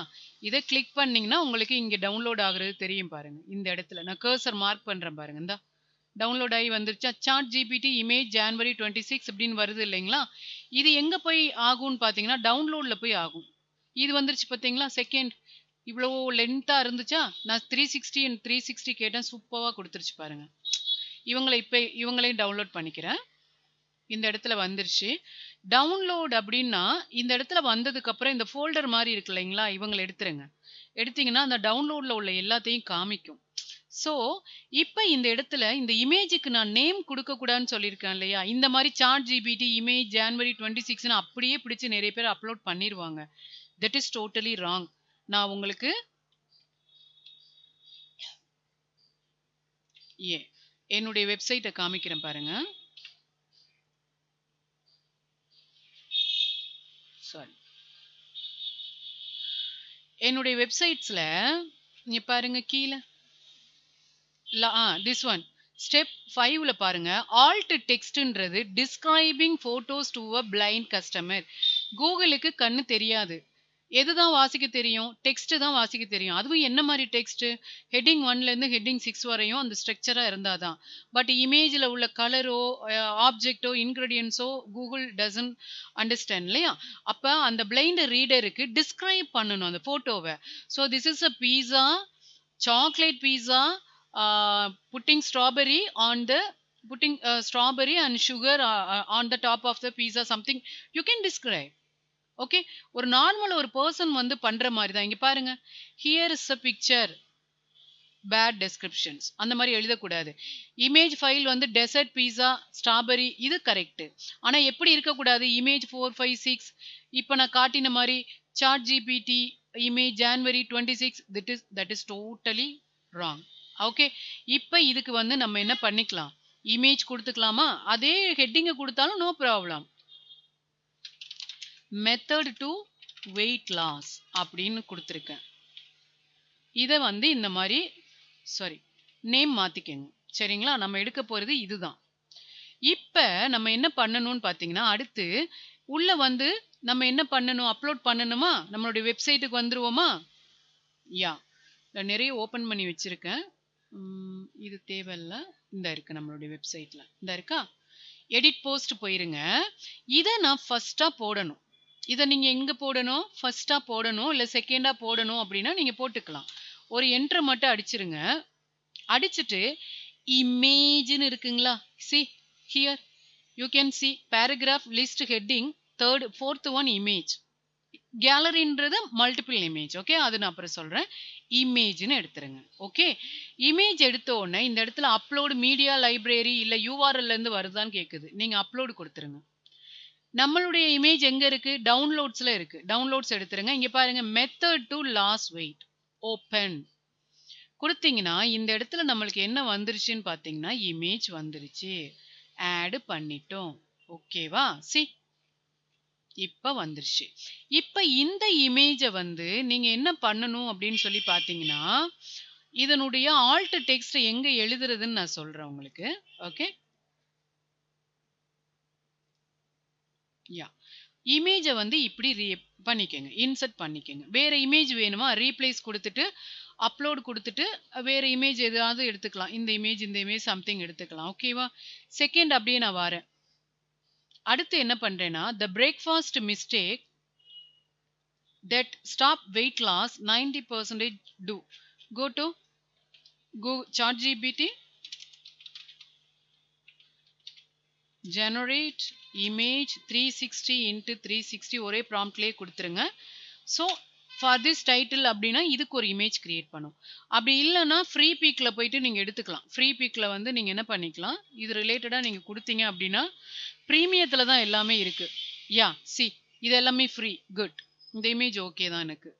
இதை கிளிக் பண்ணிங்கன்னா உங்களுக்கு இங்கே டவுன்லோட் ஆகுறது தெரியும் பாருங்கள். இந்த இடத்துல நான் கர்சர் மார்க் பண்ணுறேன் பாருங்கள், இந்த டவுன்லோட் ஆகி வந்துருச்சா. சாட் ஜிபிடி இமேஜ் January 26 அப்படின்னு வருது இல்லைங்களா. இது எங்கே போய் ஆகும்னு பார்த்தீங்கன்னா டவுன்லோடில் போய் ஆகும். இது வந்துருச்சு பார்த்தீங்களா, செகண்ட் இவ்வளோ லென்த்தாக இருந்துச்சா. நான் 360 and 360 கேட்டேன், சூப்பராக கொடுத்துருச்சு பாருங்க. இவங்களையும் டவுன்லோட் பண்ணிக்கிறேன். இந்த இடத்துல வந்துருச்சு டவுன்லோட் அப்படின்னா. இந்த இடத்துல வந்ததுக்கு அப்புறம் இந்த ஃபோல்டர் மாதிரி இருக்கு இல்லைங்களா, இவங்களை எடுத்துருங்க. எடுத்தீங்கன்னா அந்த டவுன்லோட்ல உள்ள எல்லாத்தையும் காமிக்கும். ஸோ இப்போ இந்த இடத்துல இந்த இமேஜுக்கு நான் நேம் கொடுக்கக்கூடாதுன்னு சொல்லியிருக்கேன் இல்லையா. இந்த மாதிரி சாட் ஜிபிடி இமேஜ் January 26 அப்படியே பிடிச்சி நிறைய பேர் அப்லோட் பண்ணிடுவாங்க. That is totally wrong. நான் உங்களுக்கு என்னுடைய வெப்சைட்டை காமிக்கிறேன் பாருங்க. சாரி, என்னுடைய வெப்சைட்ஸ்ல நீங்க பாருங்க கீழே திஸ் ஒன் ஸ்டெப் 5ல பாருங்க. ஆல்ட் டெக்ஸ்ட்ன்றது describing photos to a blind customer. கூகுளுக்கு கண்ணு தெரியாது, எதுதான் வாசிக்க தெரியும், டெக்ஸ்ட் தான் வாசிக்க தெரியும். அதுவும் என்ன மாதிரி டெக்ஸ்ட், ஹெட்டிங் 1லேருந்து ஹெட்டிங் 6 வரையும் அந்த ஸ்ட்ரக்சராக இருந்தால் தான். பட் இமேஜில் உள்ள கலரோ ஆப்ஜெக்டோ இன்க்ரீடியன்ஸோ கூகுள் டசன்ட் அண்டர்ஸ்டாண்ட் இல்லையா. அப்போ அந்த பிளைண்ட் ரீடருக்கு டிஸ்கிரைப் பண்ணணும் அந்த ஃபோட்டோவை. So this is a pizza, chocolate pizza, pudding strawberry on the putting strawberry and sugar on the top of the pizza, something you can describe. Okay, ஒரு normal ஒரு person வந்து பண்ற மாதிரி தான். இங்க பாருங்க, here is a picture, bad descriptions அந்த மாதிரி எழுதக்கூடாது. இமேஜ் ஃபைல் வந்து டெசர்ட் பீஸா ஸ்ட்ராபெரி இது கரெக்ட். ஆனால் எப்படி இருக்கக்கூடாது, இமேஜ் 4, 5, 6 இப்போ நான் காட்டின மாதிரி chat GPT image January 26 that is totally wrong. Okay, இப்போ இதுக்கு வந்து நம்ம என்ன பண்ணிக்கலாம், இமேஜ் கொடுத்துக்கலாமா, அதே ஹெட்டிங்கை கொடுத்தாலும் no problem. Method to weight loss அப்படின்னு கொடுத்துருக்கேன். இதை வந்து இந்த மாதிரி நேம் மாற்றிக்கங்க. சரிங்களா, நம்ம எடுக்க போகிறது இதுதான். இப்போ நம்ம என்ன பண்ணணும்னு பார்த்தீங்கன்னா, அடுத்து உள்ள வந்து நம்ம என்ன பண்ணணும், அப்லோட் பண்ணணுமா, நம்மளுடைய வெப்சைட்டுக்கு வந்துருவோமா. நான் நிறைய ஓப்பன் பண்ணி வச்சுருக்கேன். இது தேவையில்லை, இந்த இருக்குது நம்மளுடைய வெப்சைட்டில், இந்த இருக்கா. எடிட் போஸ்ட் போயிருங்க. இதை நான் ஃபஸ்ட்டாக போடணும். இதை நீங்கள் எங்கே போடணும், ஃபஸ்ட்டாக போடணும் இல்லை செகண்டாக போடணும் அப்படின்னா நீங்கள் போட்டுக்கலாம். ஒரு என்ட்ரு மட்டும் அடிச்சிருங்க. அடிச்சுட்டு இமேஜ்னு இருக்குங்களா, see here you can see paragraph list heading 4th one image. கேலரின்றது மல்டிபிள் இமேஜ். ஓகே, அது நான் அப்புறம் சொல்றேன். இமேஜ்னு எடுத்துருங்க. ஓகே, இமேஜ் எடுத்த உடனே இந்த இடத்துல அப்லோட் மீடியா லைப்ரரி இல்ல யூஆர்எல்ல இருந்து வருதான்னு கேக்குது. நீங்க அப்லோட் கொடுத்துருங்க. நம்மளுடைய இமேஜ் எங்க இருக்கு? டவுன்லோட்ஸ்ல இருக்கு. டவுன்லோட்ஸ் எடுத்துருங்க. இங்க பாருங்க, method to lost weight open கொடுத்தீங்கன்னா இந்த இடத்துல நம்மளுக்கு என்ன வந்துருச்சுன்னு பாத்தீங்கன்னா இமேஜ் வந்துருச்சு. ஆட் பண்ணிட்டோம். ஓகேவா? சி, இப்ப வந்துருச்சு. இப்ப இந்த இமேஜ வந்து நீங்க என்ன பண்ணணும் அப்படின்னு சொல்லி பாத்தீங்கன்னா, இதனுடைய ஆல்ட் டெக்ஸ்ட் எங்க எழுதுறதுன்னு நான் சொல்றேன் உங்களுக்கு. ஓகே, யா, இமேஜ வந்து இப்படி பண்ணிக்கங்க, இன்சர்ட் பண்ணிக்கங்க. வேற இமேஜ் வேணுமா ரீப்ளேஸ் கொடுத்துட்டு அப்லோட் கொடுத்துட்டு வேற இமேஜ் ஏதாவது எடுத்துக்கலாம். இந்த இமேஜ் சம்திங் எடுத்துக்கலாம். ஓகேவா? செகண்ட் அப்படியே நான் வரேன். அடுத்து என்ன பண்றேன்னா, the breakfast mistake that stop weight loss 90% do. Go to ChatGPT, generate image 360 into 360 ஒரே ப்ராம்ப்ட்லயே கொடுத்துருங்க. ஸோ ஃபார் திஸ் டைட்டில் அப்படின்னா இதுக்கு ஒரு இமேஜ் கிரியேட் பண்ணும். அப்படி இல்லைன்னா ஃப்ரீ பீக்கில் போயிட்டு நீங்கள் எடுத்துக்கலாம். ஃப்ரீ பீக்கில் வந்து நீங்கள் என்ன பண்ணிக்கலாம், இது ரிலேட்டடாக நீங்கள் கொடுத்தீங்க அப்படின்னா ப்ரீமியத்தில் தான் எல்லாமே இருக்கு. யா, சி, இது எல்லாமே ஃப்ரீ. குட், இந்த இமேஜ் ஓகே தான் எனக்கு.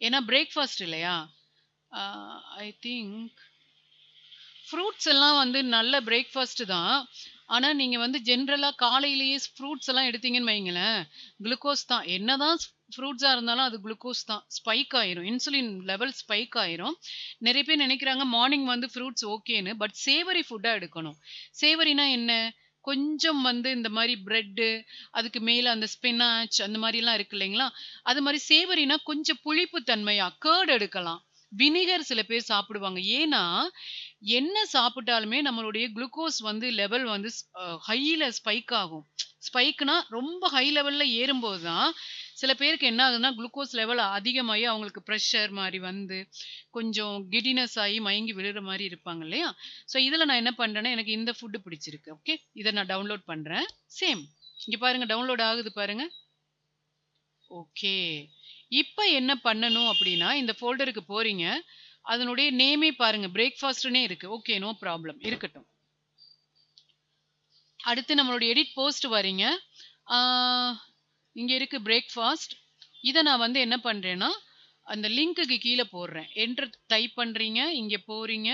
ஏன்னா பிரேக்ஃபாஸ்ட் இல்லையா? ஐ திங்க் ஃப்ரூட்ஸ் எல்லாம் வந்து நல்ல பிரேக்ஃபாஸ்ட் தான். ஆனா நீங்க வந்து ஜென்ரலா காலையிலேயே ஃப்ரூட்ஸ் எல்லாம் எடுத்தீங்கன்னு வைங்களேன், குளுக்கோஸ் தான். என்னதான் ஃப்ரூட்ஸா இருந்தாலும் அது குளுக்கோஸ் தான். ஸ்பைக் ஆயிரும், இன்சுலின் லெவல் ஸ்பைக் ஆயிரும். நிறைய பேர் நினைக்கிறாங்க மார்னிங் வந்து ஃப்ரூட்ஸ் ஓகேன்னு. பட் சேவரி ஃபுட்டா எடுக்கணும். சேவரினா என்ன? கொஞ்சம் வந்து இந்த மாதிரி பிரெட்டு, அதுக்கு மேல அந்த ஸ்பினாச் அந்த மாதிரி எல்லாம் இருக்கு இல்லைங்களா? அது மாதிரி சேவரினா கொஞ்சம் புளிப்பு தன்மையா கேர்ட் எடுக்கலாம். வினிகர் சில பேர் சாப்பிடுவாங்க. ஏன்னா என்ன சாப்பிட்டாலுமே நம்மளுடைய குளுக்கோஸ் வந்து லெவல் வந்து ஹைல ஸ்பைக் ஆகும். ஸ்பைக்னா ரொம்ப ஹை லெவல்ல ஏறும்போது தான் சில பேருக்கு என்ன ஆகுதுன்னா குளுக்கோஸ் லெவல் அதிகமாகி அவங்களுக்கு ப்ரெஷர் மாதிரி வந்து கொஞ்சம் கிடினஸ் ஆகி மயங்கி விழுற மாதிரி இருப்பாங்க இல்லையா? ஸோ இதில் நான் என்ன பண்ணுறேன்னா, எனக்கு இந்த ஃபுட்டு பிடிச்சிருக்கு. ஓகே, இதை நான் டவுன்லோட் பண்ணுறேன். சேம் இங்கே பாருங்க, டவுன்லோட் ஆகுது பாருங்க. ஓகே, இப்போ என்ன பண்ணணும் அப்படின்னா, இந்த ஃபோல்டருக்கு போறீங்க. அதனுடைய நேமே பாருங்க, பிரேக்ஃபாஸ்ட்னே இருக்கு. ஓகே, நோ ப்ராப்ளம், இருக்கட்டும். அடுத்து நம்மளுடைய எடிட் போஸ்ட் வரீங்க. இங்க இருக்கு பிரேக்ஃபாஸ்ட். இதை நான் வந்து என்ன பண்றேன்னா, அந்த லிங்க்குக்கு கீழே போடுறேன். என்டர் டைப் பண்றீங்க, இங்க போறீங்க,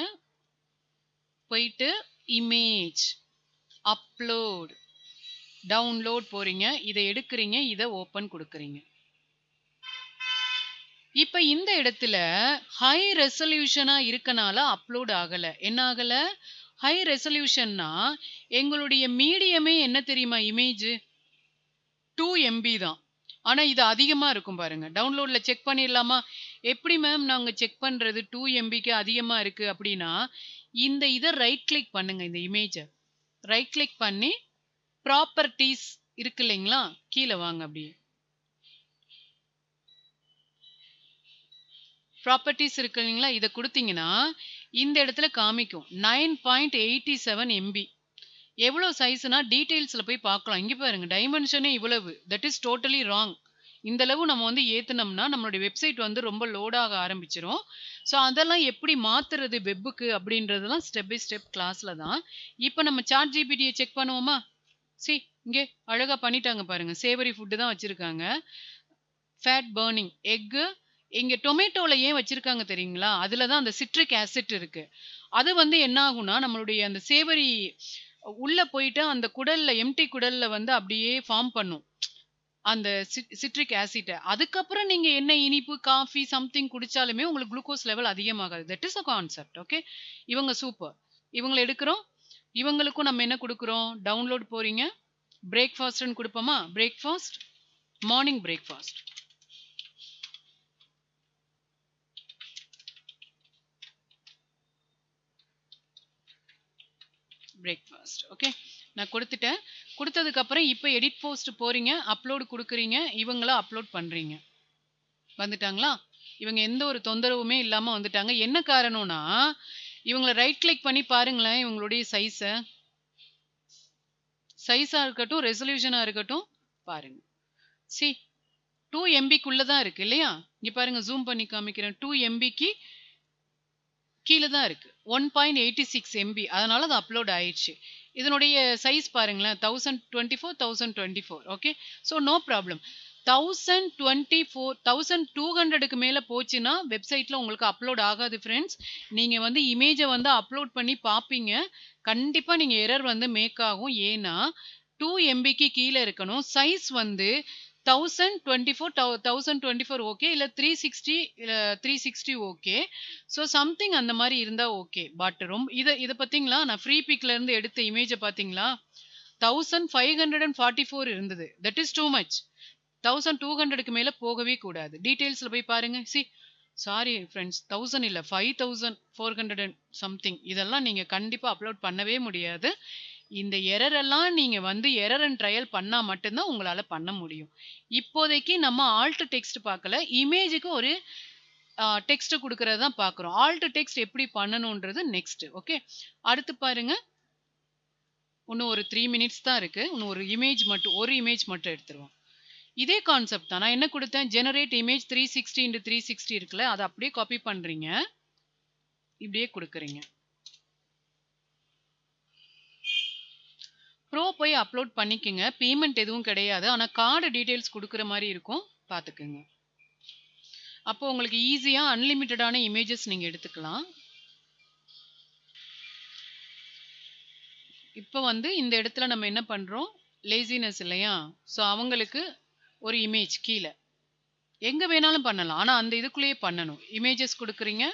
போயிட்டு இமேஜ் அப்லோட் டவுன்லோட் போறீங்க, இதை எடுக்கிறீங்க, இதை ஓபன் கொடுக்குறீங்க. இப்ப இந்த இடத்துல ஹை ரெசல்யூஷனா இருக்கனால அப்லோட் ஆகல. என்ன ஆகல? ஹை ரெசல்யூஷன்னா எங்களுடைய மீடியமே என்ன தெரியுமா? இமேஜ் 2 MB தான். ஆனா இது அதிகமா இருக்கும் பாருங்க. டவுன்லோட்ல செக் பண்ணிடலாமா? எப்படி மேம் நாங்க செக் பண்றது 2 MBக்கு அதிகமா இருக்கு அப்படின்னா, இந்த இதை ரைட் கிளிக் பண்ணுங்க. இந்த இமேஜை ரைட் கிளிக் பண்ணி ப்ராப்பர்ட்டிஸ் இருக்கு இல்லைங்களா, கீழே வாங்க. அப்படியே ப்ராப்பர்ட்டிஸ் இருக்கு இல்லைங்களா, இதை கொடுத்தீங்கன்னா இந்த இடத்துல காமிக்கும் 9.87 MB. எவ்வளோ சைஸ்னா டீடைல்ஸில் போய் பார்க்கலாம். இங்கே பாருங்க, டைமென்ஷனே இவ்வளவு. That is totally wrong. இந்த அளவு நம்ம வந்து ஏற்றுனோம்னா நம்மளுடைய வெப்சைட் வந்து ரொம்ப லோடாக ஆரம்பிச்சிரும். ஸோ அதெல்லாம் எப்படி மாற்றுறது வெப்புக்கு அப்படின்றதெல்லாம் ஸ்டெப் பை ஸ்டெப் கிளாஸில் தான். இப்போ நம்ம சாட் ஜிபிடியை செக் பண்ணுவோமா? சி, இங்கே அழகாக பண்ணிட்டாங்க பாருங்க. சேவரி ஃபுட்டு தான் வச்சுருக்காங்க. Fat burning egg. இங்கே டொமேட்டோவில் ஏன் வச்சுருக்காங்க தெரியுங்களா? அதில் தான் அந்த சிட்ரிக் ஆசிட் இருக்குது. அது வந்து என்ன ஆகும்னா நம்மளுடைய அந்த சேவரி உள்ள போயிட்டு அந்த குடல்ல, எம்டி குடல்ல வந்து அப்படியே ஃபார்ம் பண்ணும் அந்த சிட்ரிக் ஆசிட். அதுக்கப்புறம் நீங்க என்ன இனிப்பு காஃபி சம்திங் குடிச்சாலுமே உங்களுக்கு குளுக்கோஸ் லெவல் அதிகமாகாது. That is a concept. Okay, இவங்க சூப்பர். இவங்களை எடுக்கிறோம். இவங்களுக்கும் நம்ம என்ன கொடுக்குறோம்? டவுன்லோட் போறீங்க, பிரேக்ஃபாஸ்ட்னு கொடுப்போமா? Breakfast, morning breakfast. Breakfast. Okay, நான் கொடுத்துட்டேன். கொடுத்ததுக்கு அப்புறம் இப்போ எடிட் போஸ்ட் போறீங்க, அப்லோட் கொடுக்குறீங்க, இவங்கள அப்லோட் பண்றீங்க. வந்துட்டாங்களா? இவங்க எந்த ஒரு தொந்தரவுமே இல்லாம வந்துட்டாங்க. என்ன காரணம்னா, இவங்கள ரைட் கிளிக் பண்ணி பாருங்களேன். இவங்களுடைய சைஸா இருக்கட்டும், ரெசல்யூஷனா இருக்கட்டும் பாருங்க. சி 2 MBக்குள்ள தான் இருக்கு இல்லையா? இங்க பாருங்க ஜூம் பண்ணி காமிக்கிறேன். 2 MBக்கு கீழ தான் இருக்கு. 1.86 MB. அதனால அது அப்லோட் ஆயிடுச்சு. இதனுடைய சைஸ் பாருங்களேன். 1024 ஓகே. So no problem. 1200க்கு மேல போச்சுன்னா வெப்சைட்ல உங்களுக்கு அப்லோட் ஆகாது ஃப்ரெண்ட்ஸ். நீங்க வந்து இமேஜ வந்து அப்லோட் பண்ணி பார்ப்பீங்க. கண்டிப்பா நீங்க எரர் வந்து மேக் ஆகும். ஏன்னா 2 MBக்கு கீழ இருக்கணும். சைஸ் வந்து 1024 ஓகே. இல்ல 360 ஓகே. ஸோ சம்திங் அந்த மாரி இருந்தா ஓகே. பட் இத பார்த்தீங்களா? நான் ஃப்ரீ பிக்ல இருந்து எடுத்த இமேஜ பார்த்தீங்களா? 1544 இருந்தது. That is too much. 1200க்கு மேல போகவே கூடாது. டீடைல்ஸ்ல போய் பாருங்க. சாரி ஃப்ரெண்ட்ஸ், 1000 இல்ல 5400 சம்திங். இதெல்லாம் நீங்க கண்டிப்பா அப்லோட் பண்ணவே முடியாது. இந்த எரர் எல்லாம் நீங்க வந்து எரர் அண்ட் ட்ரையல் பண்ணா மட்டும் தான் உங்களால பண்ண முடியும். இப்போதைக்கு நம்ம ஆல்ட் டெக்ஸ்ட் பார்க்கல. இமேஜுக்கு ஒரு டெக்ஸ்ட் குடுக்கறது தான் பார்க்குறோம். ஆல்ட் டெக்ஸ்ட் எப்படி பண்ணணும்ன்றது நெக்ஸ்ட். ஓகே. அடுத்து பாருங்க. இன்னும் ஒரு 3 மினிட்ஸ் தான் இருக்கு. இன்னும் ஒரு இமேஜ் மட்டும் எடுத்துருவோம். இதே கான்செப்ட் தான். நான் என்ன கொடுத்தேன்? ஜெனரேட் இமேஜ் 360x360 இருக்குல்ல, அதை அப்படியே காப்பி பண்றீங்க. இப்படியே கொடுக்குறீங்க. ப்ரோ போய் அப்லோட் பண்ணிக்கங்க. பேமெண்ட் எதுவும் கிடையாது. ஆனா கார்டு டீடைல்ஸ் கொடுக்குற மாதிரி இருக்கும். பார்த்துக்குங்க. அப்போ உங்களுக்கு ஈஸியா அன்லிமிட்டடான இமேஜஸ் நீங்க எடுத்துக்கலாம். இப்போ வந்து இந்த இடத்துல நம்ம என்ன பண்றோம்? லேசினஸ் இல்லையா? ஸோ அவங்களுக்கு ஒரு இமேஜ் கீழே எங்க வேணாலும் பண்ணலாம். ஆனா அந்த இதுக்குள்ளேயே பண்ணணும். இமேஜஸ் கொடுக்குறீங்க.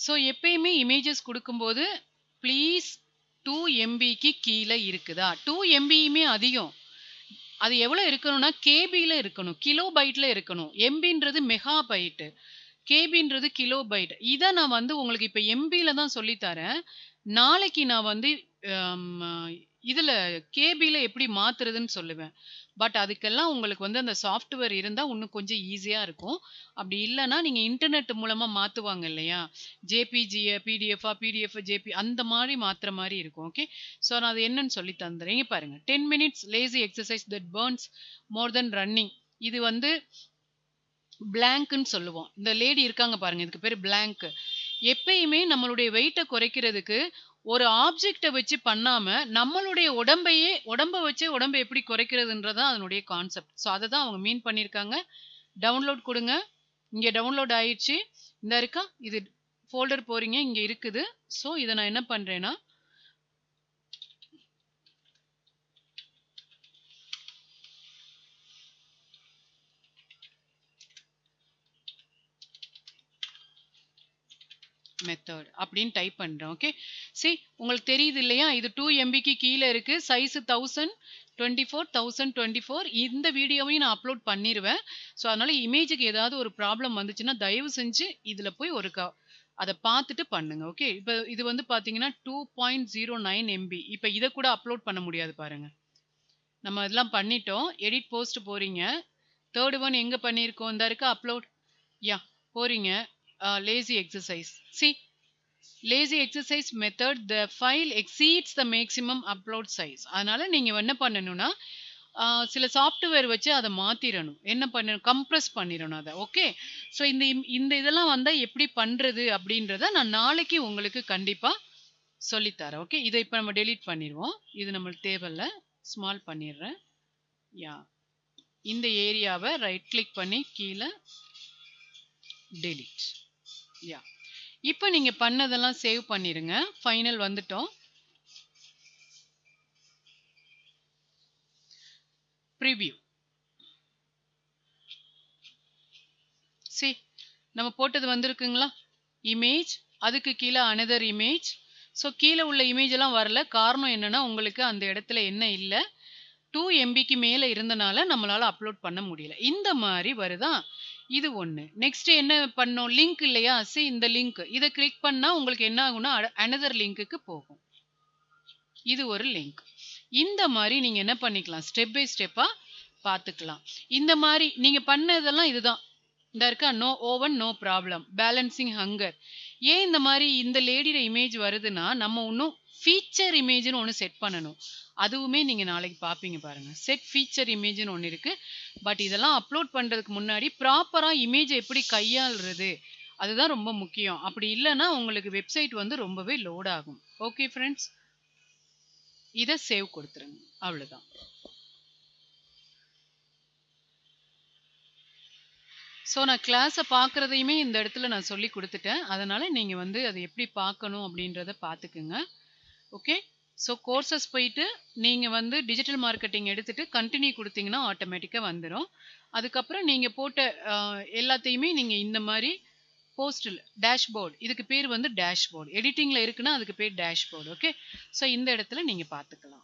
ஸோ எப்பயுமே இமேஜஸ் கொடுக்கும்போது ப்ளீஸ் 2 MBக்கு கீழே இருக்குதா? 2 MBயுமே அதிகம். அது எவ்வளோ இருக்கணும்னா கேபியில் இருக்கணும், கிலோ பைட்டில் இருக்கணும். எம்பின்றது மெகா பைட்டு, கேபின்றது கிலோ பைட். இதை நான் வந்து உங்களுக்கு இப்போ எம்பியில் தான் சொல்லித்தரேன். நாளைக்கு நான் வந்து இதில் கேபியில் எப்படி மாற்றுறதுன்னு சொல்லுவேன். பட் அதுக்கெல்லாம் உங்களுக்கு வந்து அந்த சாஃப்ட்வேர் இருந்தால் இன்னும் கொஞ்சம் ஈஸியாக இருக்கும். அப்படி இல்லைன்னா நீங்கள் இன்டர்நெட் மூலமாக மாற்றுவாங்க இல்லையா? ஜேபிஜியை பிடிஎஃப் ஜேபி அந்த மாதிரி மாற்றுற மாதிரி இருக்கும். ஓகே. ஸோ நான் அது என்னன்னு சொல்லி தந்துடுறேன். இங்கே பாருங்கள். 10 minutes lazy exercise that Burns more then running. இது வந்து பிளாங்க்னு சொல்லுவோம். இந்த லேடி இருக்காங்க பாருங்க, இதுக்கு பேர் பிளாங்க். எப்பயுமே நம்மளுடைய வெயிட்டை குறைக்கிறதுக்கு ஒரு ஆப்ஜெக்டை வச்சு பண்ணாம நம்மளுடைய உடம்பை வச்சு உடம்பை எப்படி குறைக்கிறதுன்றதான் அதனுடைய கான்செப்ட். ஸோ அதை தான் அவங்க மீன் பண்ணியிருக்காங்க. டவுன்லோட் கொடுங்க. இங்கே டவுன்லோட் ஆயிடுச்சு. இந்த இருக்கா, இது ஃபோல்டர் போறீங்க, இங்க இருக்குது. ஸோ இதை நான் என்ன பண்றேன்னா மெத்தட் அப்படின்னு டைப் பண்றேன். ஓகே. உங்களுக்கு தெரியுது இல்லையா? இது 2 MBக்கு கீழே இருக்கு. சைஸ் 1024 இந்த வீடியோவையும் நான் அப்லோட் பண்ணிடுவேன். ஸோ அதனால இமேஜுக்கு ஏதாவது ஒரு ப்ராப்ளம் வந்துச்சுன்னா தயவு செஞ்சு இதுல போய் அதை பார்த்துட்டு பண்ணுங்க. ஓகே. இப்போ இது வந்து பாத்தீங்கன்னா 2.09 MB. இப்போ இதை கூட அப்லோட் பண்ண முடியாது பாருங்க. நம்ம இதெல்லாம் பண்ணிட்டோம். எடிட் போஸ்ட் போறீங்க. தேர்ட் ஒன் எங்க பண்ணியிருக்கோம்? இந்த இருக்க அப்லோட். யா போறீங்க. Lazy exercise. Lazy exercise method the file exceeds the maximum upload size. அதனால நீங்க என்ன பண்ணணும்னா சில சாஃப்ட்வேர் வச்சு அதை மாத்திரணும். என்ன பண்ணணும்? கம்ப்ரஸ் பண்ணிடணும் அதை. ஓகே. ஸோ இந்த இதெல்லாம் வந்தா எப்படி பண்றது அப்படின்றத நான் நாளைக்கு உங்களுக்கு கண்டிப்பா சொல்லித்தரேன். ஓகே. இதை இப்போ நம்ம டெலீட் பண்ணிடுவோம். இது நம்மளுக்கு தேவையில்ல. ஸ்மால் பண்ணிடுறேன். யா இந்த ஏரியாவை ரைட் கிளிக் பண்ணி கீழே டெலீட். யா இப்போ நீங்க பண்ணதெல்லாம் சேவ் பண்ணிருங்க. ஃபைனல் வந்துட்டோம். ப்ரிவ்யூ. நம்ம போட்டது வந்திருக்குங்களா? இமேஜ், அதுக்கு கீழே அனதர் இமேஜ். ஸோ கீழே உள்ள இமேஜ் எல்லாம் வரல. காரணம் என்னன்னா உங்களுக்கு அந்த இடத்துல என்ன இல்லை, 2 MBக்கு மேலே இருந்தனால நம்மளால அப்லோட் பண்ண முடியல. இந்த மாதிரி வருதா? இது ஒன்று. நெக்ஸ்ட் என்ன பண்ணோம்? லிங்க் இல்லையா? இந்த லிங்க் இதை கிளிக் பண்ணா உங்களுக்கு என்ன ஆகும்னா அனதர் லிங்க்குக்கு போகும். இது ஒரு லிங்க். இந்த மாதிரி நீங்க என்ன பண்ணிக்கலாம்? ஸ்டெப் பை ஸ்டெப்பா பார்த்துக்கலாம். இந்த மாதிரி நீங்க பண்ணதெல்லாம் இதுதான். இந்த இருக்கா, no oven no problem, balancing hunger. ஏன் இந்த மாதிரி இந்த லேடியோட இமேஜ் வருதுன்னா, நம்ம இன்னும் ஃபீச்சர் இமேஜ்னு ஒண்ணு செட் பண்ணணும். அதுவுமே நீங்க நாளைக்கு பார்ப்பீங்க பாருங்க. செட் ஃபீச்சர் இமேஜ்னு ஒண்ணு இருக்கு. பட் இதெல்லாம் அப்லோட் பண்றதுக்கு முன்னாடி ப்ராப்பரா இமேஜ் எப்படி கையாள்றது? அதுதான் ரொம்ப முக்கியம். அப்படி இல்லன்னா உங்களுக்கு வெப்சைட் வந்து ரொம்பவே லோட் ஆகும். Okay friends. இத சேவ் குடுத்துருங்க. அவ்வளவுதான். ஸோ நான் கிளாஸ பார்க்குறதையுமே இந்த இடத்துல நான் சொல்லிக் குடுத்துட்டேன். அதனால நீங்க வந்து அத எப்படி பார்க்கணும் அப்படின்றத பார்த்துக்குங்க. ஓகே. ஸோ கோர்சஸ் போயிட்டு நீங்க வந்து டிஜிட்டல் மார்க்கெட்டிங் எடுத்துட்டு கன்டின்யூ குடுத்தீங்கன்னா ஆட்டோமேட்டிக்கா வந்துரும். அதுக்கப்புறம் நீங்க போட்ட அ எல்லாத்தையுமே நீங்க இந்த மாரி போஸ்ட்ல டேஷ்போர்ட் இதுக்கு பேர் வந்து டேஷ்போர்ட். எடிட்டிங்ல இருக்குன்னா அதுக்கு பேர் டேஷ்போர்ட். ஓகே. ஸோ இந்த இடத்துல நீங்க பார்த்துக்கலாம்.